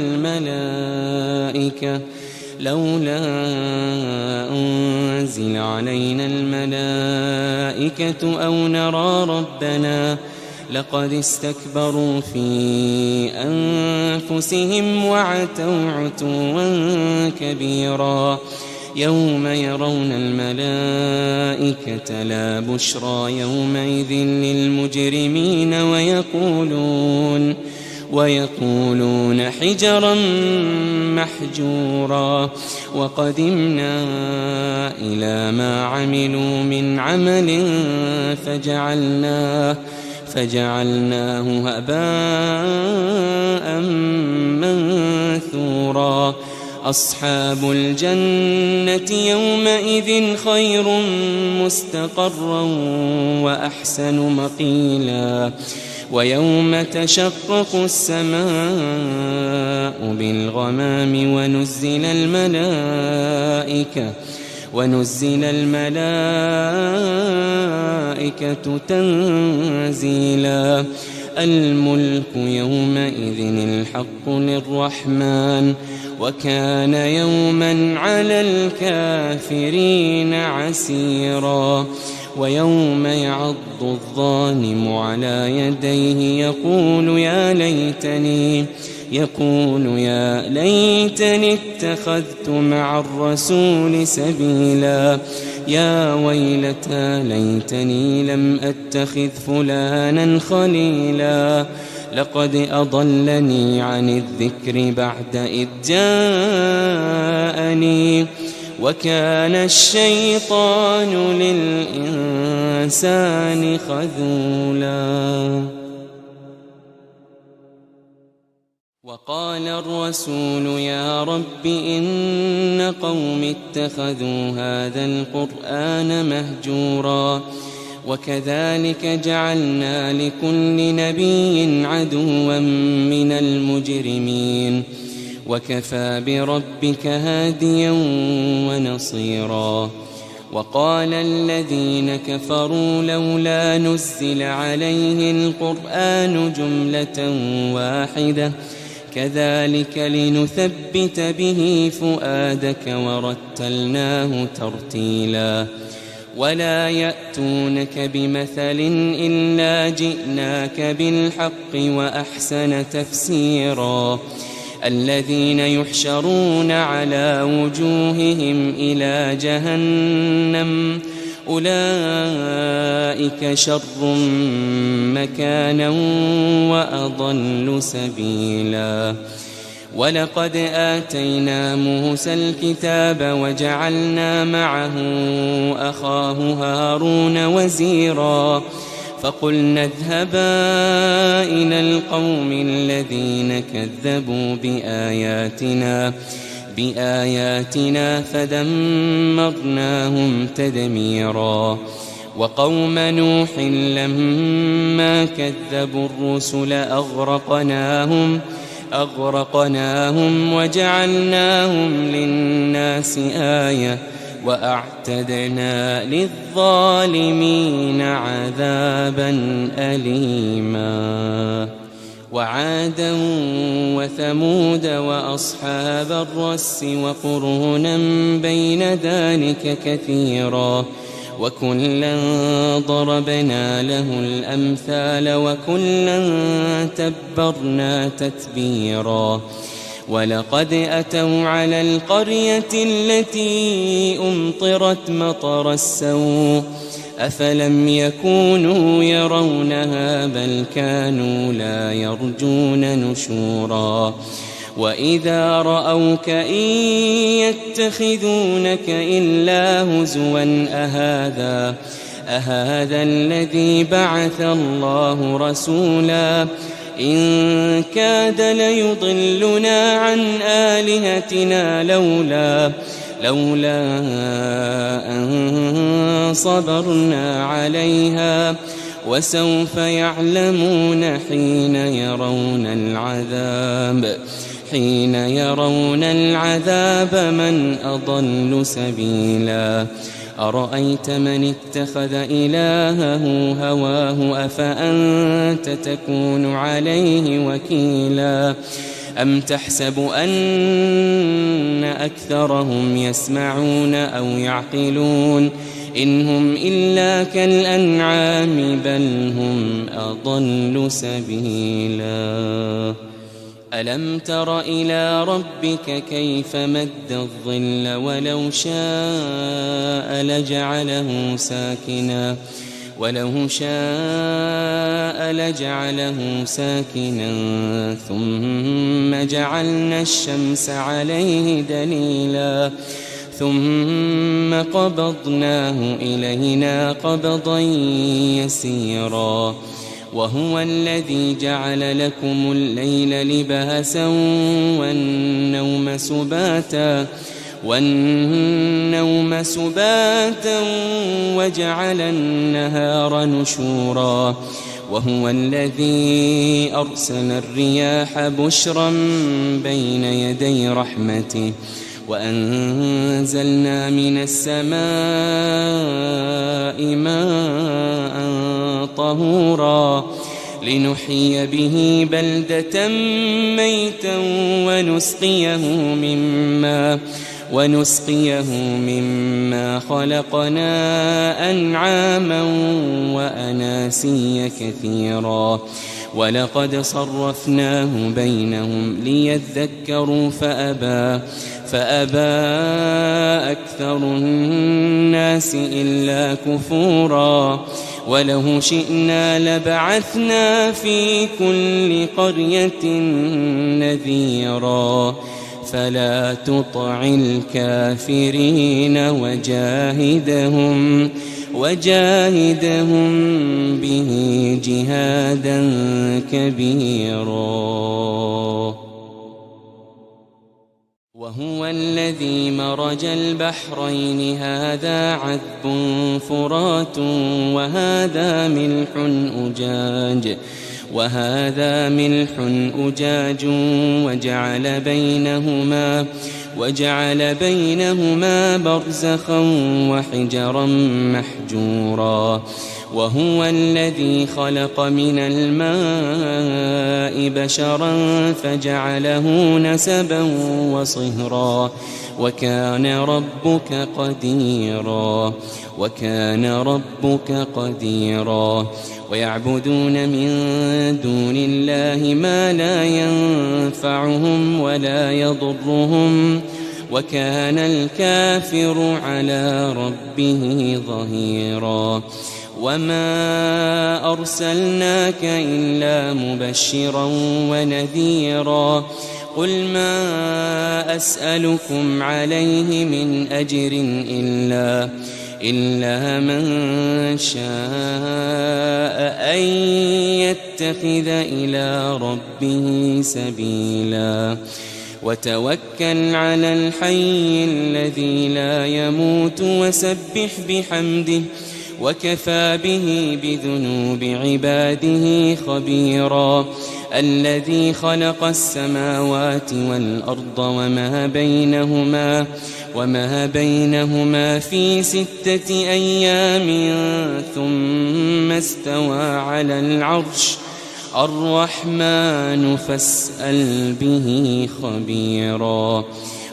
[SPEAKER 2] الملائكة أو نرى ربنا لقد استكبروا في أنفسهم وعتوا عتوا كبيرا يوم يرون الملائكة لا بشرى يومئذ للمجرمين ويقولون حجرا محجورا وقدمنا إلى ما عملوا من عمل فجعلناه هباء منثورا أصحاب الجنة يومئذ خير مستقرا وأحسن مقيلا ويوم تشقق السماء بالغمام ونزل الملائكة تنزيلا الملك يومئذ الحق للرحمن وكان يوما على الكافرين عسيرا ويوم يعض الظالم على يديه يقول يا ليتني اتخذت مع الرسول سبيلا يا ويلتى ليتني لم أتخذ فلانا خليلا لقد أضلني عن الذكر بعد إذ جاءني وكان الشيطان للإنسان خذولا وقال الرسول يا رب إن قوم اتخذوا هذا القرآن مهجورا وكذلك جعلنا لكل نبي عدوا من المجرمين وكفى بربك هاديا ونصيرا وقال الذين كفروا لولا نزل عليه القرآن جملة واحدة كذلك لنثبت به فؤادك ورتلناه ترتيلا ولا يأتونك بمثل إلا جئناك بالحق وأحسن تفسيرا الذين يحشرون على وجوههم إلى جهنم أولئك شر مكانا وأضل سبيلا ولقد آتينا موسى الكتاب وجعلنا معه أخاه هارون وزيرا فقلنا اذهبا إلى القوم الذين كذبوا بآياتنا فدمرناهم تدميرا وقوم نوح لما كذبوا الرسل أغرقناهم وجعلناهم للناس آية وأعتدنا للظالمين عذابا أليما وعادا وثمود وأصحاب الرس وقرونا بين ذلك كثيرا وكلا ضربنا له الأمثال وكلا تبرنا تتبيرا ولقد أتوا على القرية التي أمطرت مطر السوء أفلم يكونوا يرونها بل كانوا لا يرجون نشورا وإذا رأوك إن يتخذونك إلا هزوا أهذا الذي بعث الله رسولا إن كاد ليضلنا عن آلهتنا لولا أن صبرنا عليها وسوف يعلمون حين يرون العذاب من أضل سبيلا أرأيت من اتخذ إلهه هواه أفأنت تكون عليه وكيلا أم تحسب أن أكثرهم يسمعون أو يعقلون إن هم إلا كالأنعام بل هم أضل سبيلا ألم تر إلى ربك كيف مد الظل ولو شاء لجعله ساكنا ثم جعلنا الشمس عليه دليلا ثم قبضناه إلينا قبضا يسيرا وهو الذي جعل لكم الليل لباسا والنوم سباتا وجعل النهار نشورا وهو الذي أرسل الرياح بشرا بين يدي رحمته وأنزلنا من السماء ماء طهورا لنحيي به بلدة ميتا ونسقيه مما خلقنا أنعاما وأناسيا كثيرا ولقد صرفناه بينهم ليذكروا فأبى أكثر الناس إلا كفورا ولو شئنا لبعثنا في كل قرية نذيرا فلا تطع الكافرين وجاهدهم به جهادا كبيرا وهو الذي مرج البحرين هذا عذب فرات وهذا ملح أجاج وجعل بينهما برزخا وحجرا محجورا وهو الذي خلق من الماء بشرا فجعله نسبا وصهرا وكان ربك قديرا ويعبدون من دون الله ما لا ينفعهم ولا يضرهم وكان الكافر على ربه ظهيرا وما أرسلناك إلا مبشرا ونذيرا قل ما أسألكم عليه من أجر إلا من شاء أن يتخذ إلى ربه سبيلا وتوكل على الحي الذي لا يموت وسبح بحمده وكفى به بذنوب عباده خبيرا الذي خلق السماوات والأرض وما بينهما في 6 أيام ثم استوى على العرش الرحمن فاسأل به خبيرا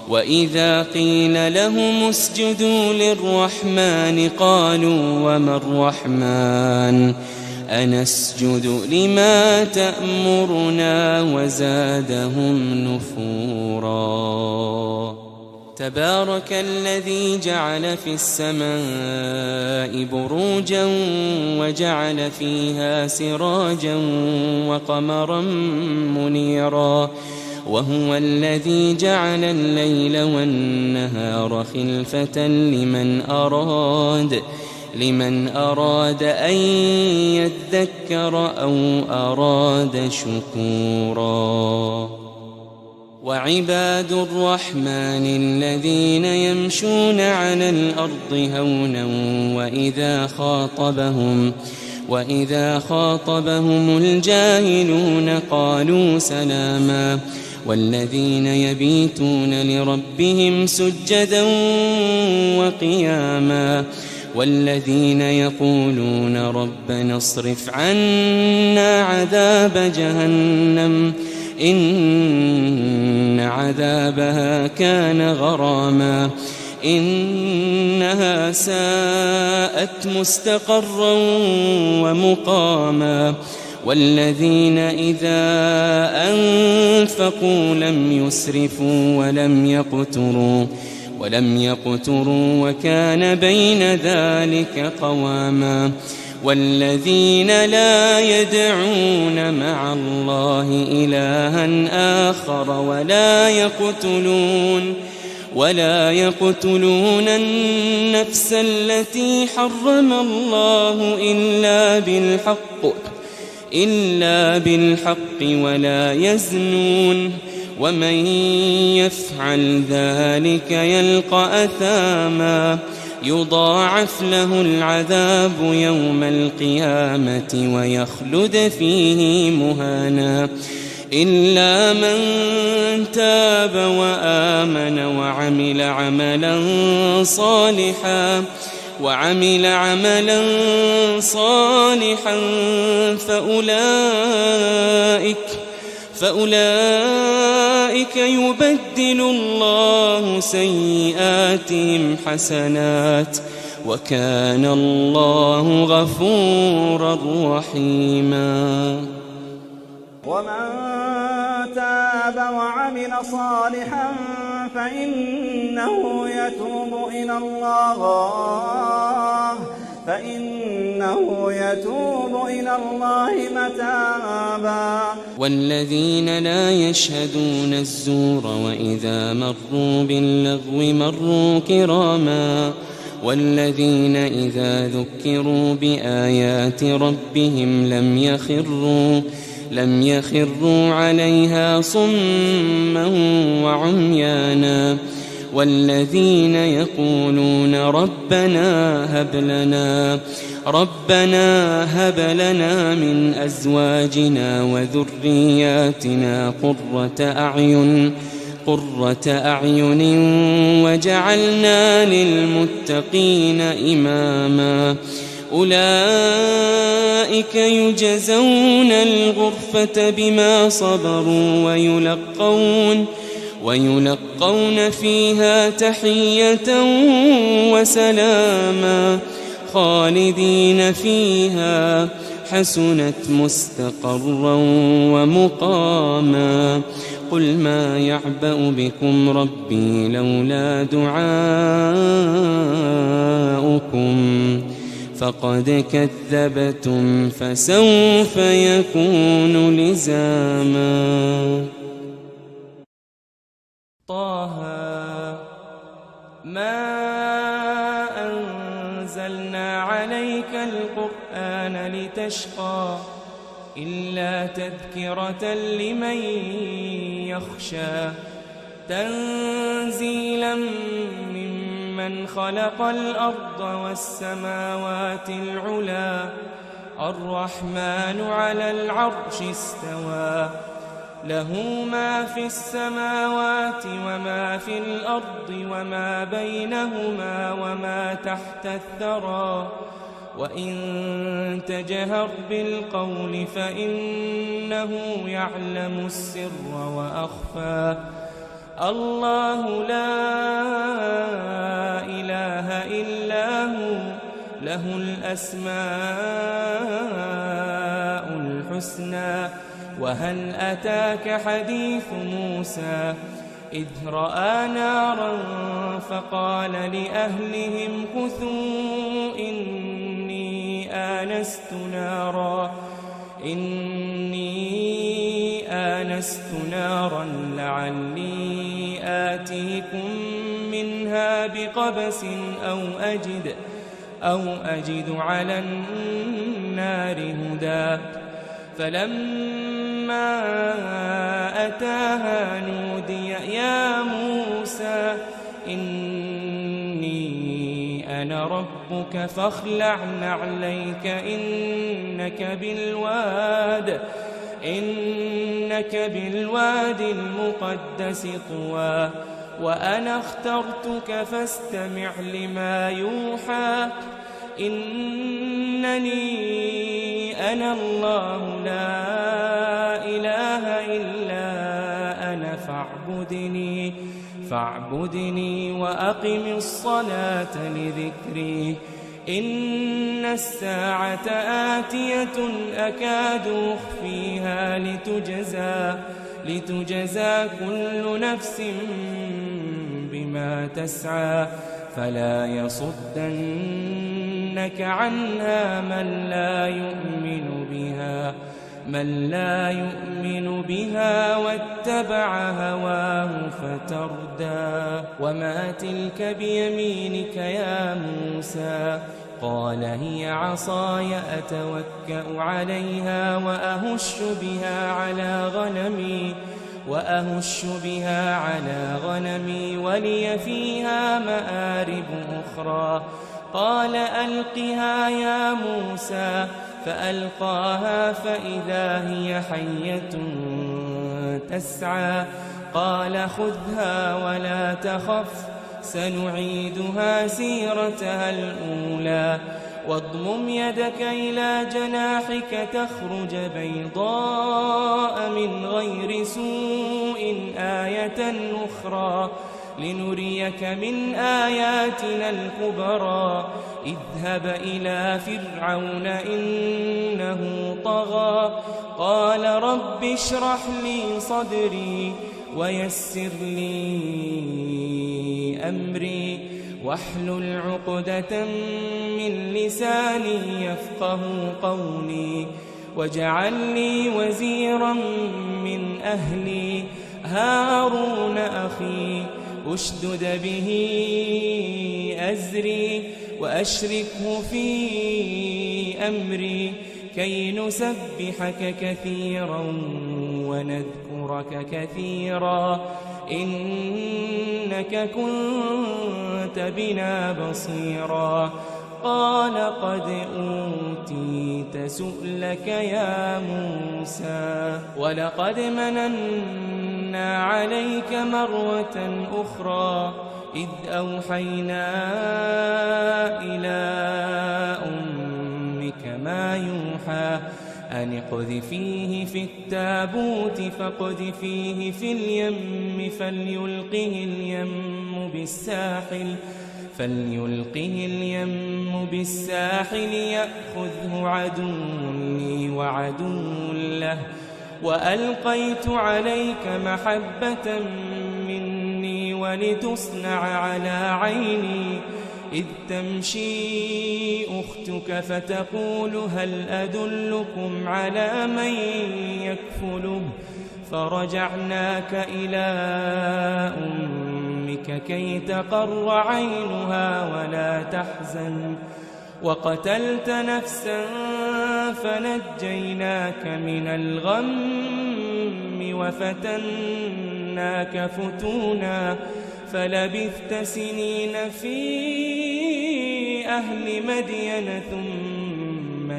[SPEAKER 2] وإذا قيل لهم اسجدوا للرحمن قالوا وما الرحمن أنسجد لما تأمرنا وزادهم نفورا تبارك الذي جعل في السماء بروجا وجعل فيها سراجا وقمرا منيرا وهو الذي جعل الليل والنهار خلفة لمن أراد أن يذكر أو أراد شكورا وعباد الرحمن الذين يمشون على الأرض هونا وإذا خاطبهم الجاهلون قالوا سلاما والذين يبيتون لربهم سجدا وقياما والذين يقولون ربنا اصرف عنا عذاب جهنم إن عذابها كان غراما إنها ساءت مستقرا ومقاما والذين إذا أنفقوا لم يسرفوا ولم يقتروا وكان بين ذلك قواما والذين لا يدعون مع الله إلها آخر ولا يقتلون النفس التي حرم الله إلا بالحق ولا يزنون ومن يفعل ذلك يلقى أثاما يضاعف له العذاب يوم القيامة ويخلد فيه مهانا إلا من تاب وآمن وعمل عملا صالحا فأولئك يبدل الله سيئاتهم حسنات وكان الله غفورا رحيما
[SPEAKER 3] ومن تاب وعمل صالحا فإنه يتوب إلى الله متابا
[SPEAKER 2] والذين لا يشهدون الزور وإذا مروا باللغو مروا كراما والذين إذا ذكروا بآيات ربهم لم يخروا عليها صما وعميانا والذين يقولون ربنا هب لنا من أزواجنا وذرياتنا قرة أعين وجعلنا للمتقين إماما أولئك يجزون الغرفة بما صبروا ويلقون فيها تحية وسلاما خالدين فيها حسنت مستقرا ومقاما قل ما يعبأ بكم ربي لولا دعاؤكم فقد كذبتم فسوف يكون لزاما. طه ما أنزلنا عليك القرآن لتشقى إلا تذكرة لمن يخشى تنزيلا ممن خلق الأرض والسماوات العلى الرحمن على العرش استوى له ما في السماوات وما في الأرض وما بينهما وما تحت الثرى وإن تجهر بالقول فإنه يعلم السر وأخفى الله لا إله إلا هو له الأسماء الحسنى وهل أتاك حديث موسى إذ رأى نارا فقال لأهلهم كثوا إني آنست نارا لعلي آتيكم منها بقبس أو أجد على النار هدى فلما أتاها نودي يا موسى إني أنا ربك فاخلع نعليك إنك بالواد المقدس طوى وأنا اخترتك فاستمع لما يوحى إنني أنا الله لا إله إلا أنا فاعبدني وأقم الصلاة لذكري إن الساعة آتية أكاد أخفيها لتجزى كل نفس بما تسعى فلا يصدنك عنها من لا يؤمن بها واتبع هواه فتردى وما تلك بيمينك يا موسى قال هي عصاي أتوكأ عليها وأهش بها على غنمي ولي فيها مآرب أخرى قال ألقها يا موسى فألقاها فإذا هي حية تسعى قال خذها ولا تخف سنعيدها سيرتها الأولى واضمم يدك إلى جناحك تخرج بيضاء من غير سوء آية أخرى لنريك من آياتنا الكبرى اذهب إلى فرعون إنه طغى قال رب اشرح لي صدري ويسر لي أمري واحلل عقدة من لساني يفقه قولي واجعل لي وزيرا من أهلي هارون أخي أشدد به أزري وأشركه في أمري كي نسبحك كثيرا ونذكرك كثيرا إنك كنت بنا بصيرا قال قد أوتيت سؤلك يا موسى ولقد مننا عليك مرة أخرى إذ أوحينا إلى أمك ما يوحى أن اقذفيه في التابوت فاقذفيه في اليم فليلقه اليم بالساحل يأخذه عدو لي وعدو له وألقيت عليك محبة مني ولتصنع على عيني إذ تمشي أختك فتقول هل أدلكم على من يكفله فرجعناك إلى أمك كي تقر عينها ولا تحزن وقتلت نفسا فنجيناك من الغم وفتناك فتونا فلبثت سنين في أهل مدين ثم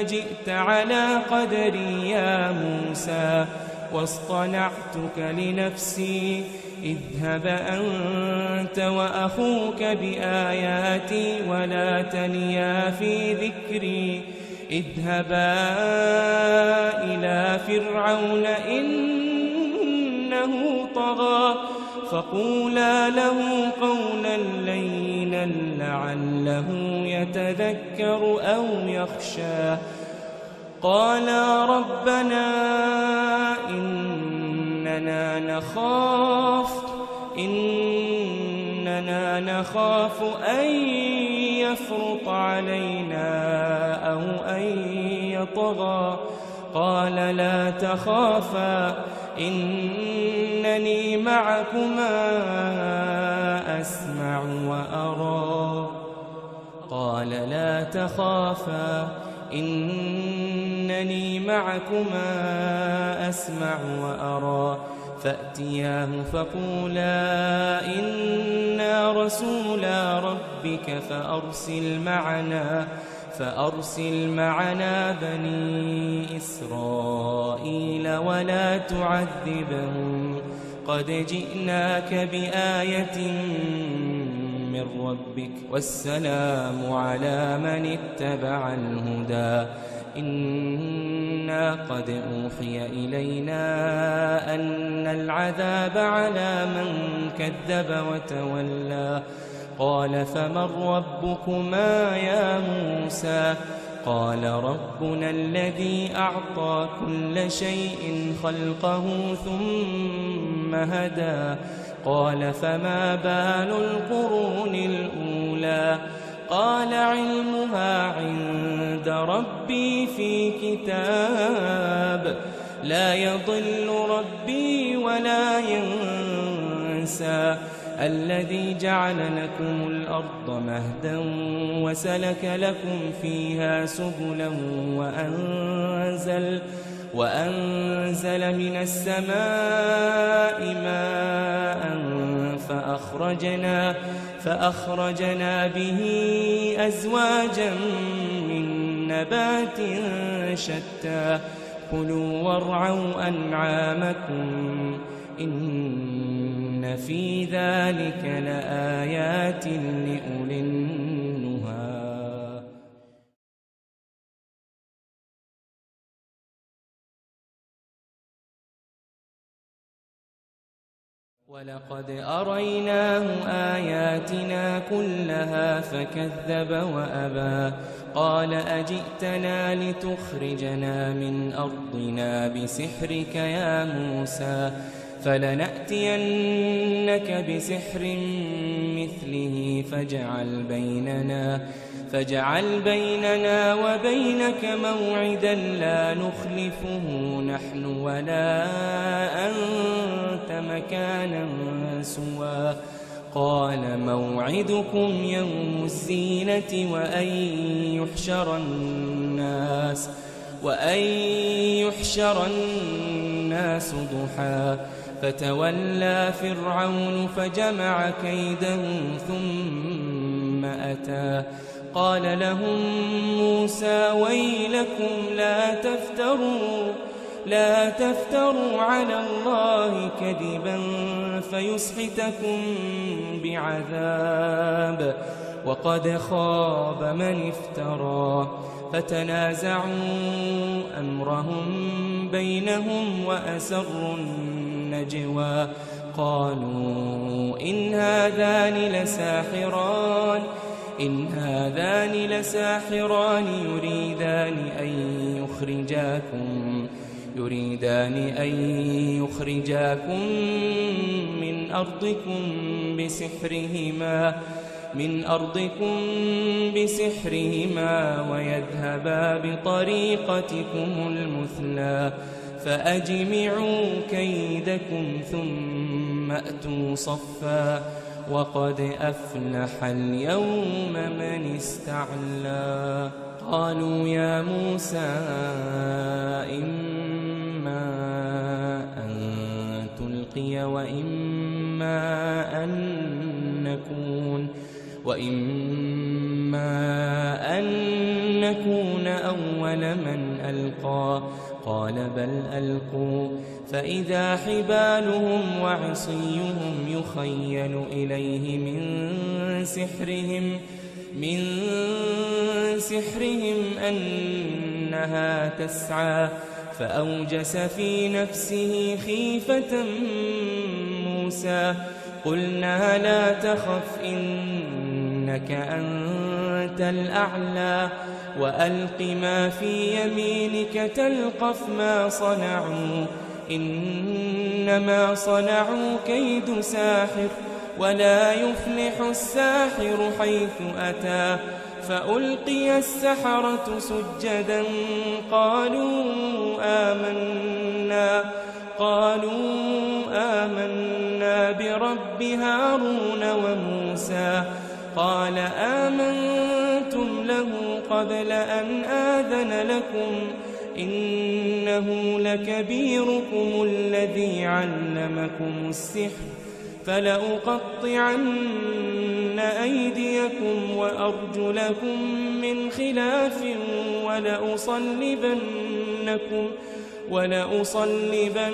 [SPEAKER 2] جئت على قدري يا موسى واصطنعتك لنفسي اذهب أنت وأخوك بآياتي ولا تنيا في ذكري اذهبا إلى فرعون إنه طغى فقولا له قولا لينا لعله يتذكر أو يخشى قالا ربنا إننا نخاف أن يفرط علينا أو أن يطغى قال لا تخافا إنني معكما أسمع وأرى قال لا تخافا إنني معكما أسمع وأرى فأتياه فقولا إنا رسولا ربك فأرسل معنا بني إسرائيل ولا تعذبهم قد جئناك بآية من ربك والسلام على من اتبع الهدى إنا قد أوحي إلينا أن العذاب على من كذب وتولى قال فمن ربكما يا موسى قال ربنا الذي أعطى كل شيء خلقه ثم هدى قال فما بال القرون الأولى قال علمها عند ربي في كتاب لا يضل ربي ولا ينسى الذي جعل لكم الأرض مهدا وسلك لكم فيها سبلا وأنزل من السماء ماء فأخرجنا به أزواجا من نبات شتى كلوا وارعوا أنعامكم إن في ذلك لآيات لأولي النهى ولقد أريناه آياتنا كلها فكذب وأبى قال أجئتنا لتخرجنا من أرضنا بسحرك يا موسى فلنأتينك بسحر مثله فاجعل بيننا وبينك موعدا لا نخلفه نحن ولا أنت مكانا سوى قال موعدكم يوم الزينة وأن يحشر الناس ضحى فتولى فرعون فجمع كيده ثم أتى قال لهم موسى ويلكم لا تفتروا على الله كذبا فيسحتكم بعذاب وقد خاب من افترى فتنازعوا أمرهم بينهم وأسروا النجوى قالوا إن هذان لساحران يريدان أن يخرجاكم من أرضكم بسحرهما ويذهبا بطريقتكم المثلى فأجمعوا كيدكم ثم أتوا صفا وقد أفلح اليوم من استعلى قالوا يا موسى إما أن تلقي وإما أن نكون أول من ألقى قال بل ألقوا فإذا حبالهم وعصيهم يخيل إليه من سحرهم أنها تسعى فأوجس في نفسه خيفة موسى قلنا لا تخف إنك أنت الأعلى وألق ما في يمينك تلقف ما صنعوا إنما صنعوا كيد ساحر ولا يفلح الساحر حيث أتى فألقي السحرة سجدا قالوا آمنا برب هارون وموسى قال آمنتم له قبل أن آذن لكم إنه لكبيركم الذي علمكم السحر فلأقطعن أيديكم وأرجلكم من خلاف ولأصلبنكم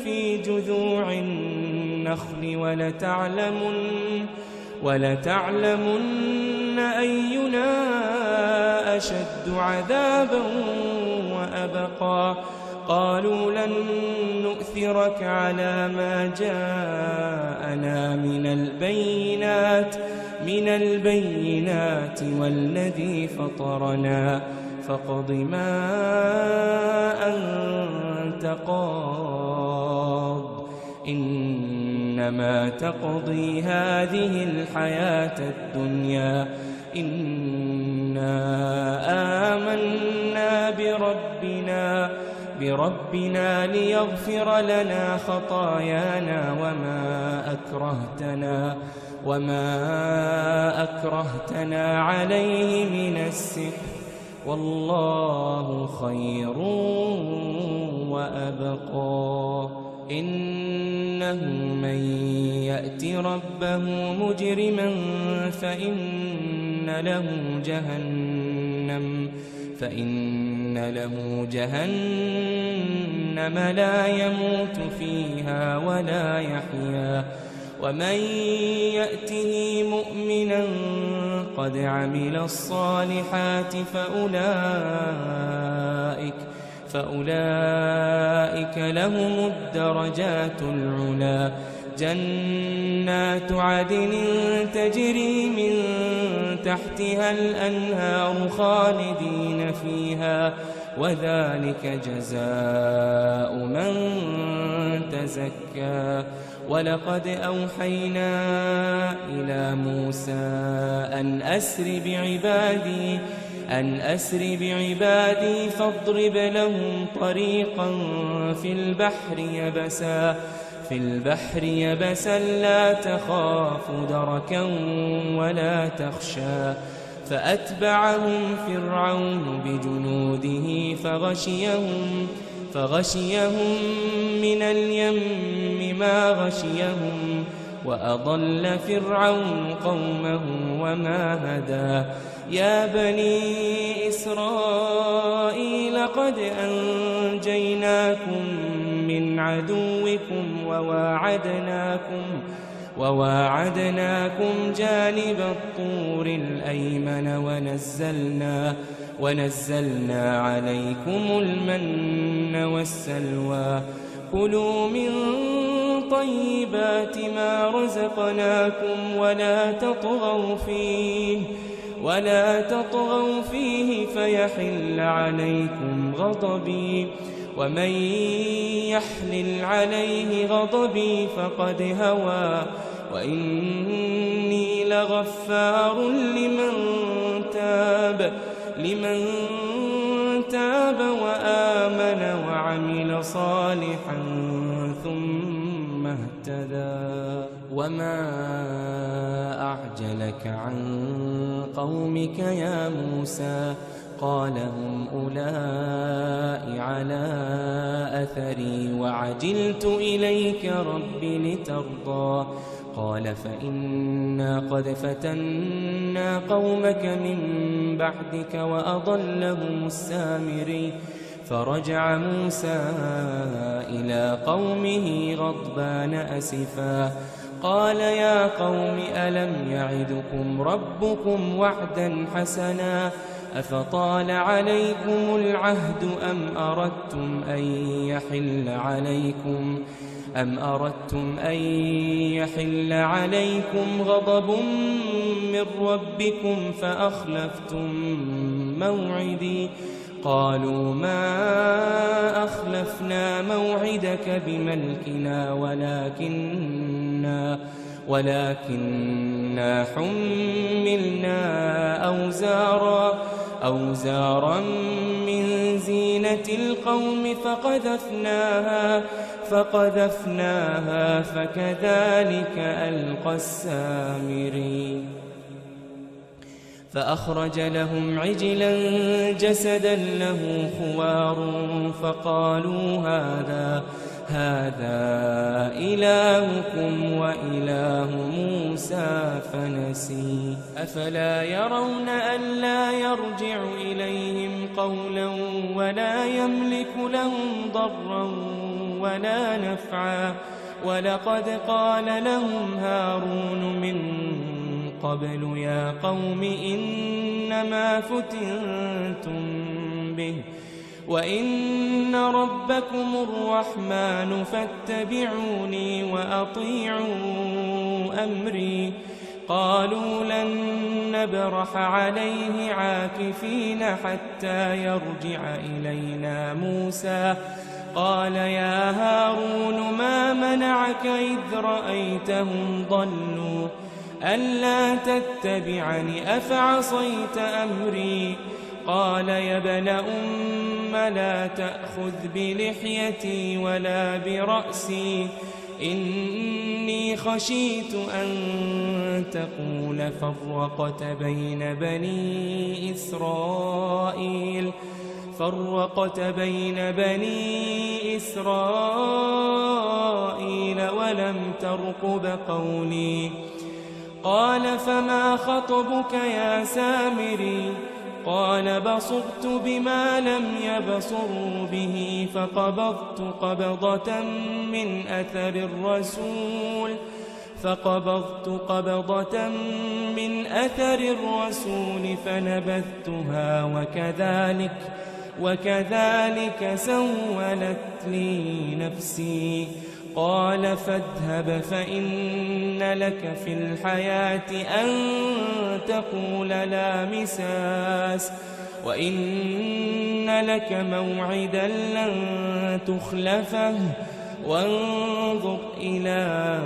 [SPEAKER 2] في جذوع النخل ولتعلمن أينا أشد عذابا وأبقى قالوا لن نؤثرك على ما جاءنا من البينات والذي فطرنا فاقض ما أنت قاض إنما تقضي هذه الحياة الدنيا إنا آمنا بربنا ليغفر لنا خطايانا وما أكرهتنا عليه من السحر والله خير وأبقى إنه من يأت ربه مجرما فإن له جهنم لا يموت فيها ولا يحيا ومن يأته مؤمنا قد عمل الصالحات فأولئك لهم الدرجات العلا جنات عدن تجري من تحتها الأنهار خالدين فيها وذلك جزاء من تزكى ولقد أوحينا إلى موسى أن أسر بعبادي فاضرب لهم طريقا في البحر يبسا لا تخاف دركا ولا تخشى فأتبعهم فرعون بجنوده فغشيهم من اليم ما غشيهم وأضل فرعون قومه وما هدى يا بني إسرائيل قد أنجيناكم من عدوكم وواعدناكم جانب الطور الأيمن ونزلنا عليكم المن والسلوى كلوا من طيبات ما رزقناكم ولا تطغوا فيه فيحل عليكم غضبي ومن يحلل عليه غضبي فقد هوى وإني لغفار لمن تاب وآمن وعمل صالحا ثم اهتدى وما أعجلك عن قومك يا موسى قال هم أولئك على أثري وعجلت إليك رب لترضى قال فإنا قد فتنا قومك من بعدك وأضلهم السامري فرجع موسى إلى قومه غضبان أسفا قال يا قوم ألم يعدكم ربكم وعدا حسنا أفطال عليكم العهد أم أردتم أن يحل عليكم غضب من ربكم فأخلفتم موعدي قالوا ما أخلفنا موعدك بملكنا ولكننا حملنا أوزارا من زينة القوم فقذفناها فكذلك ألقى السامري فأخرج لهم عجلا جسدا له خوار فقالوا هذا إلهكم وإله موسى فنسي أفلا يرون ألا يرجع إليهم قولا ولا يملك لهم ضرا ولا نفعا ولقد قال لهم هارون من قبل يا قوم إنما فتنتم به وإن ربكم الرحمن فاتبعوني وأطيعوا أمري قالوا لن نبرح عليه عاكفين حتى يرجع إلينا موسى قال يا هارون ما منعك إذ رأيتهم ضلوا ألا تتبعني أفعصيت أمري قال يا ابن أم لا تأخذ بلحيتي ولا برأسي إني خشيت أن تقول فرقت بين بني إسرائيل ولم ترقب قولي قال فما خطبك يا سامري قال بصرت بما لم يبصروا به فقبضت قبضة من أثر الرسول فنبذتها وكذلك سولت لي نفسي قال فاذهب فإن لك في الحياة أن تقول لا مساس وإن لك موعدا لن تخلفه وانظر إلى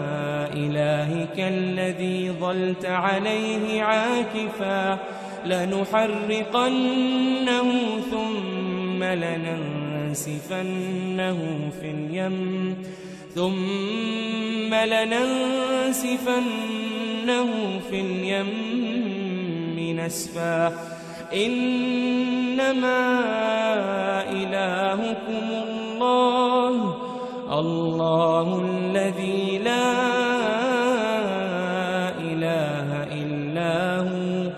[SPEAKER 2] إلهك الذي ظلت عليه عاكفا لنحرقنه ثم لننسفنه في اليم نسفا إنما إلهكم الله الذي لا إله إلا هو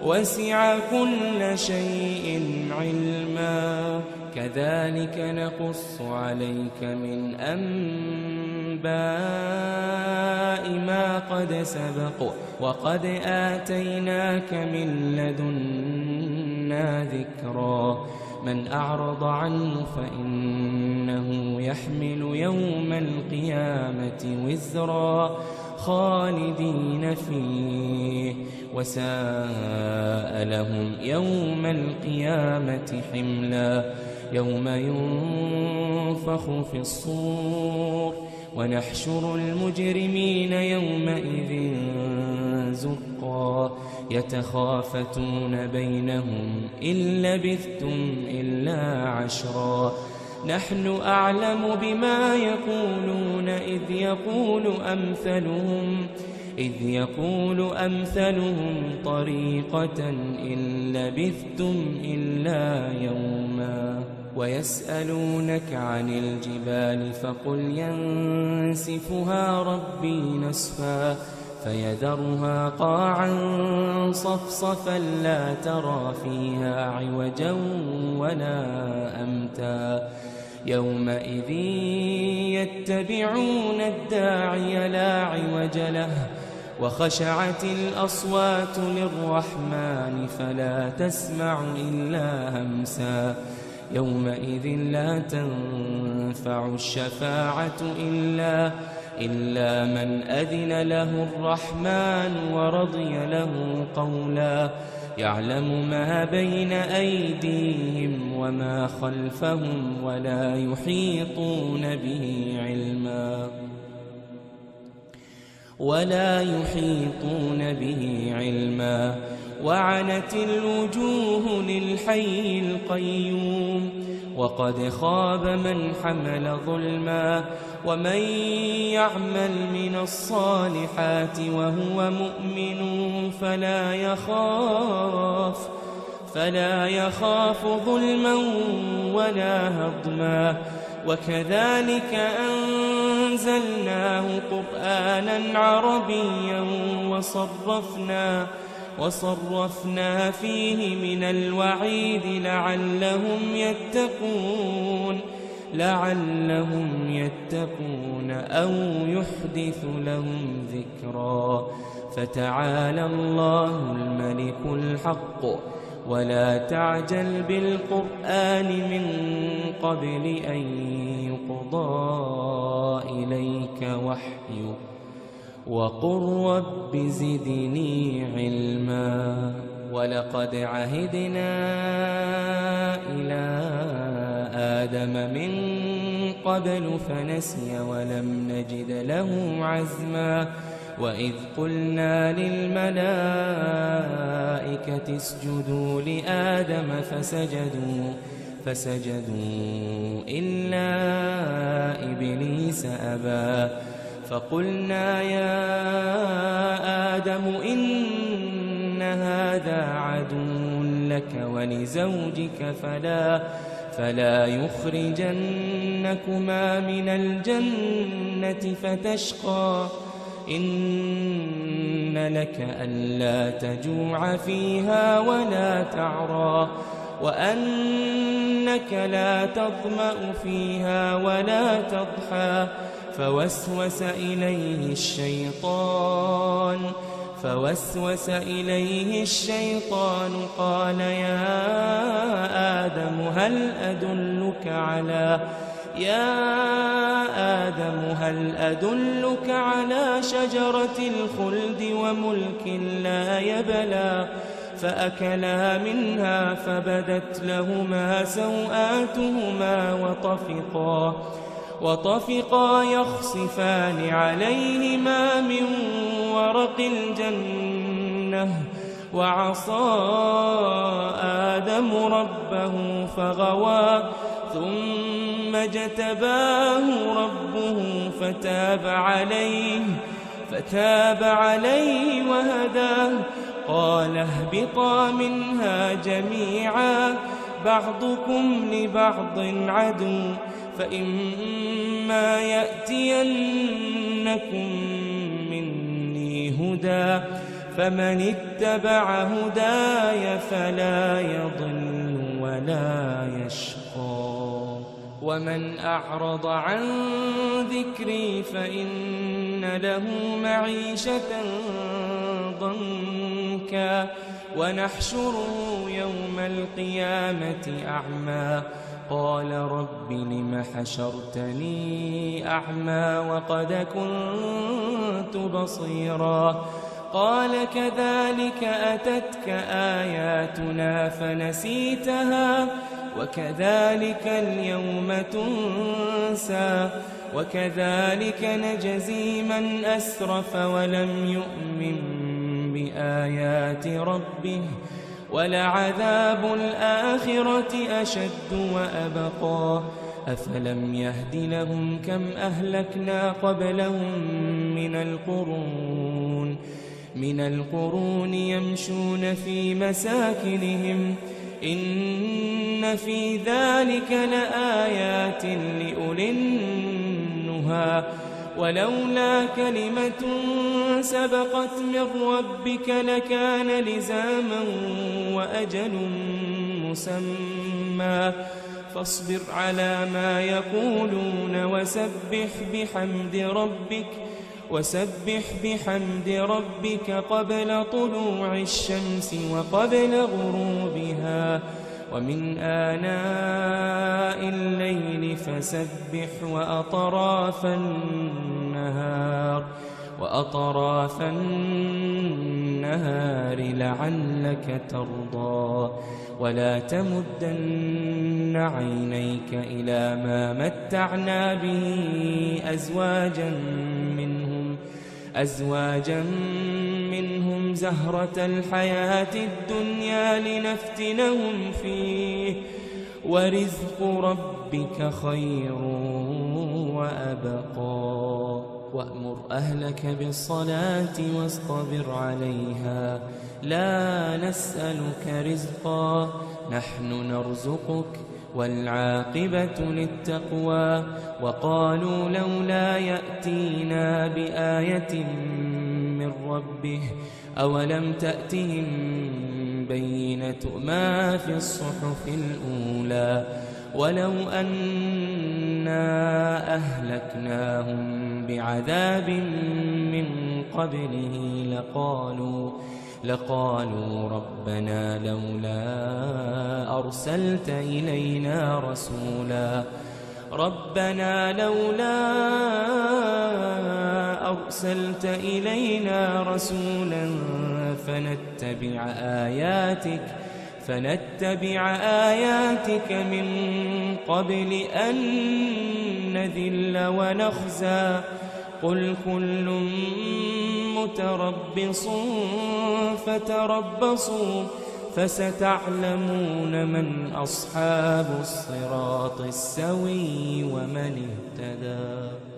[SPEAKER 2] وسع كل شيء علما كذلك نقص عليك من أنباء الباء ما قد سبق وقد آتيناك من لدنا ذكرا من أعرض عنه فإنه يحمل يوم القيامة وزرا خالدين فيه وساء لهم يوم القيامة حملا يوم ينفخ في الصور ونحشر المجرمين يومئذ زرقا يتخافتون بينهم إن لبثتم إلا عشرا نحن أعلم بما يقولون إذ يقول أمثلهم طريقة إن لبثتم إلا يوما ويسألونك عن الجبال فقل ينسفها ربي نسفا فيذرها قاعا صفصفا لا ترى فيها عوجا ولا أمتا يومئذ يتبعون الداعي لا عوج له وخشعت الأصوات للرحمن فلا تسمع إلا همسا يومئذ لا تنفع الشفاعة إلا من أذن له الرحمن ورضي له قولا يعلم ما بين أيديهم وما خلفهم ولا يحيطون به علما وعنت الوجوه للحي القيوم وقد خاب من حمل ظلما ومن يعمل من الصالحات وهو مؤمن فلا يخاف ظلما ولا هضما وكذلك أنزلناه قرآنا عربيا وصرفنا فيه من الوعيد لعلهم يتقون أو يحدث لهم ذكرا فتعالى الله الملك الحق ولا تعجل بالقرآن من قبل أن يقضى إليك وحيه وقل رب زدني علما ولقد عهدنا إلى آدم من قبل فنسي ولم نجد له عزما وإذ قلنا للملائكة اسجدوا لآدم فسجدوا إلا إبليس أبى فقلنا يا آدم إن هذا عدو لك ولزوجك فلا يخرجنكما من الجنة فتشقى إن لك ألا تجوع فيها ولا تعرى وأنك لا تظمأ فيها ولا تضحى فوسوس إليه الشيطان قال يا آدم هل أدلك على شجرة الخلد وملك لا يبلى فأكلا منها فبدت لهما سوآتهما وطفقا يخصفان عليهما من ورق الجنة وعصى آدم ربه فغوى ثم اجتباه ربه فتاب عليه وهداه قال اهبطا منها جميعا بعضكم لبعض عدو فإما يأتينكم مني هدى فمن اتبع هداي فلا يضل ولا يشقى ومن أعرض عن ذكري فإن له معيشة ضنكا ونحشره يوم القيامة أعمى قال رب لم حشرتني أعمى وقد كنت بصيرا قال كذلك أتتك آياتنا فنسيتها وكذلك اليوم تنسى وكذلك نجزي من أسرف ولم يؤمن بآيات ربه ولعذاب الآخرة أشد وأبقى أفلم يهد لهم كم أهلكنا قبلهم من القرون يمشون في مساكنهم إن في ذلك لآيات لأولي النهى ولولا كلمة سبقت من ربك لكان لزاما وأجل مسمى فاصبر على ما يقولون وسبح بحمد ربك قبل طلوع الشمس وقبل غروبها ومن آناء الليل فسبح وأطراف النهار لعلك ترضى ولا تمدن عينيك إلى ما متعنا به أزواجا منهم زهرة الحياة الدنيا لنفتنهم فيه ورزق ربك خير وأبقى وأمر أهلك بالصلاة واصطبر عليها لا نسألك رزقا نحن نرزقك والعاقبة للتقوى وقالوا لولا يأتينا بآية من ربه أولم تأتهم بينة ما في الصحف الأولى ولو أنا أهلكناهم بعذاب من قبله لقالوا ربنا لولا أرسلت إلينا رسولا فنتبع آياتك من قبل أن نذل ونخزى قل كل متربص فتربصوا فستعلمون من أصحاب الصراط السوي ومن اهتدى.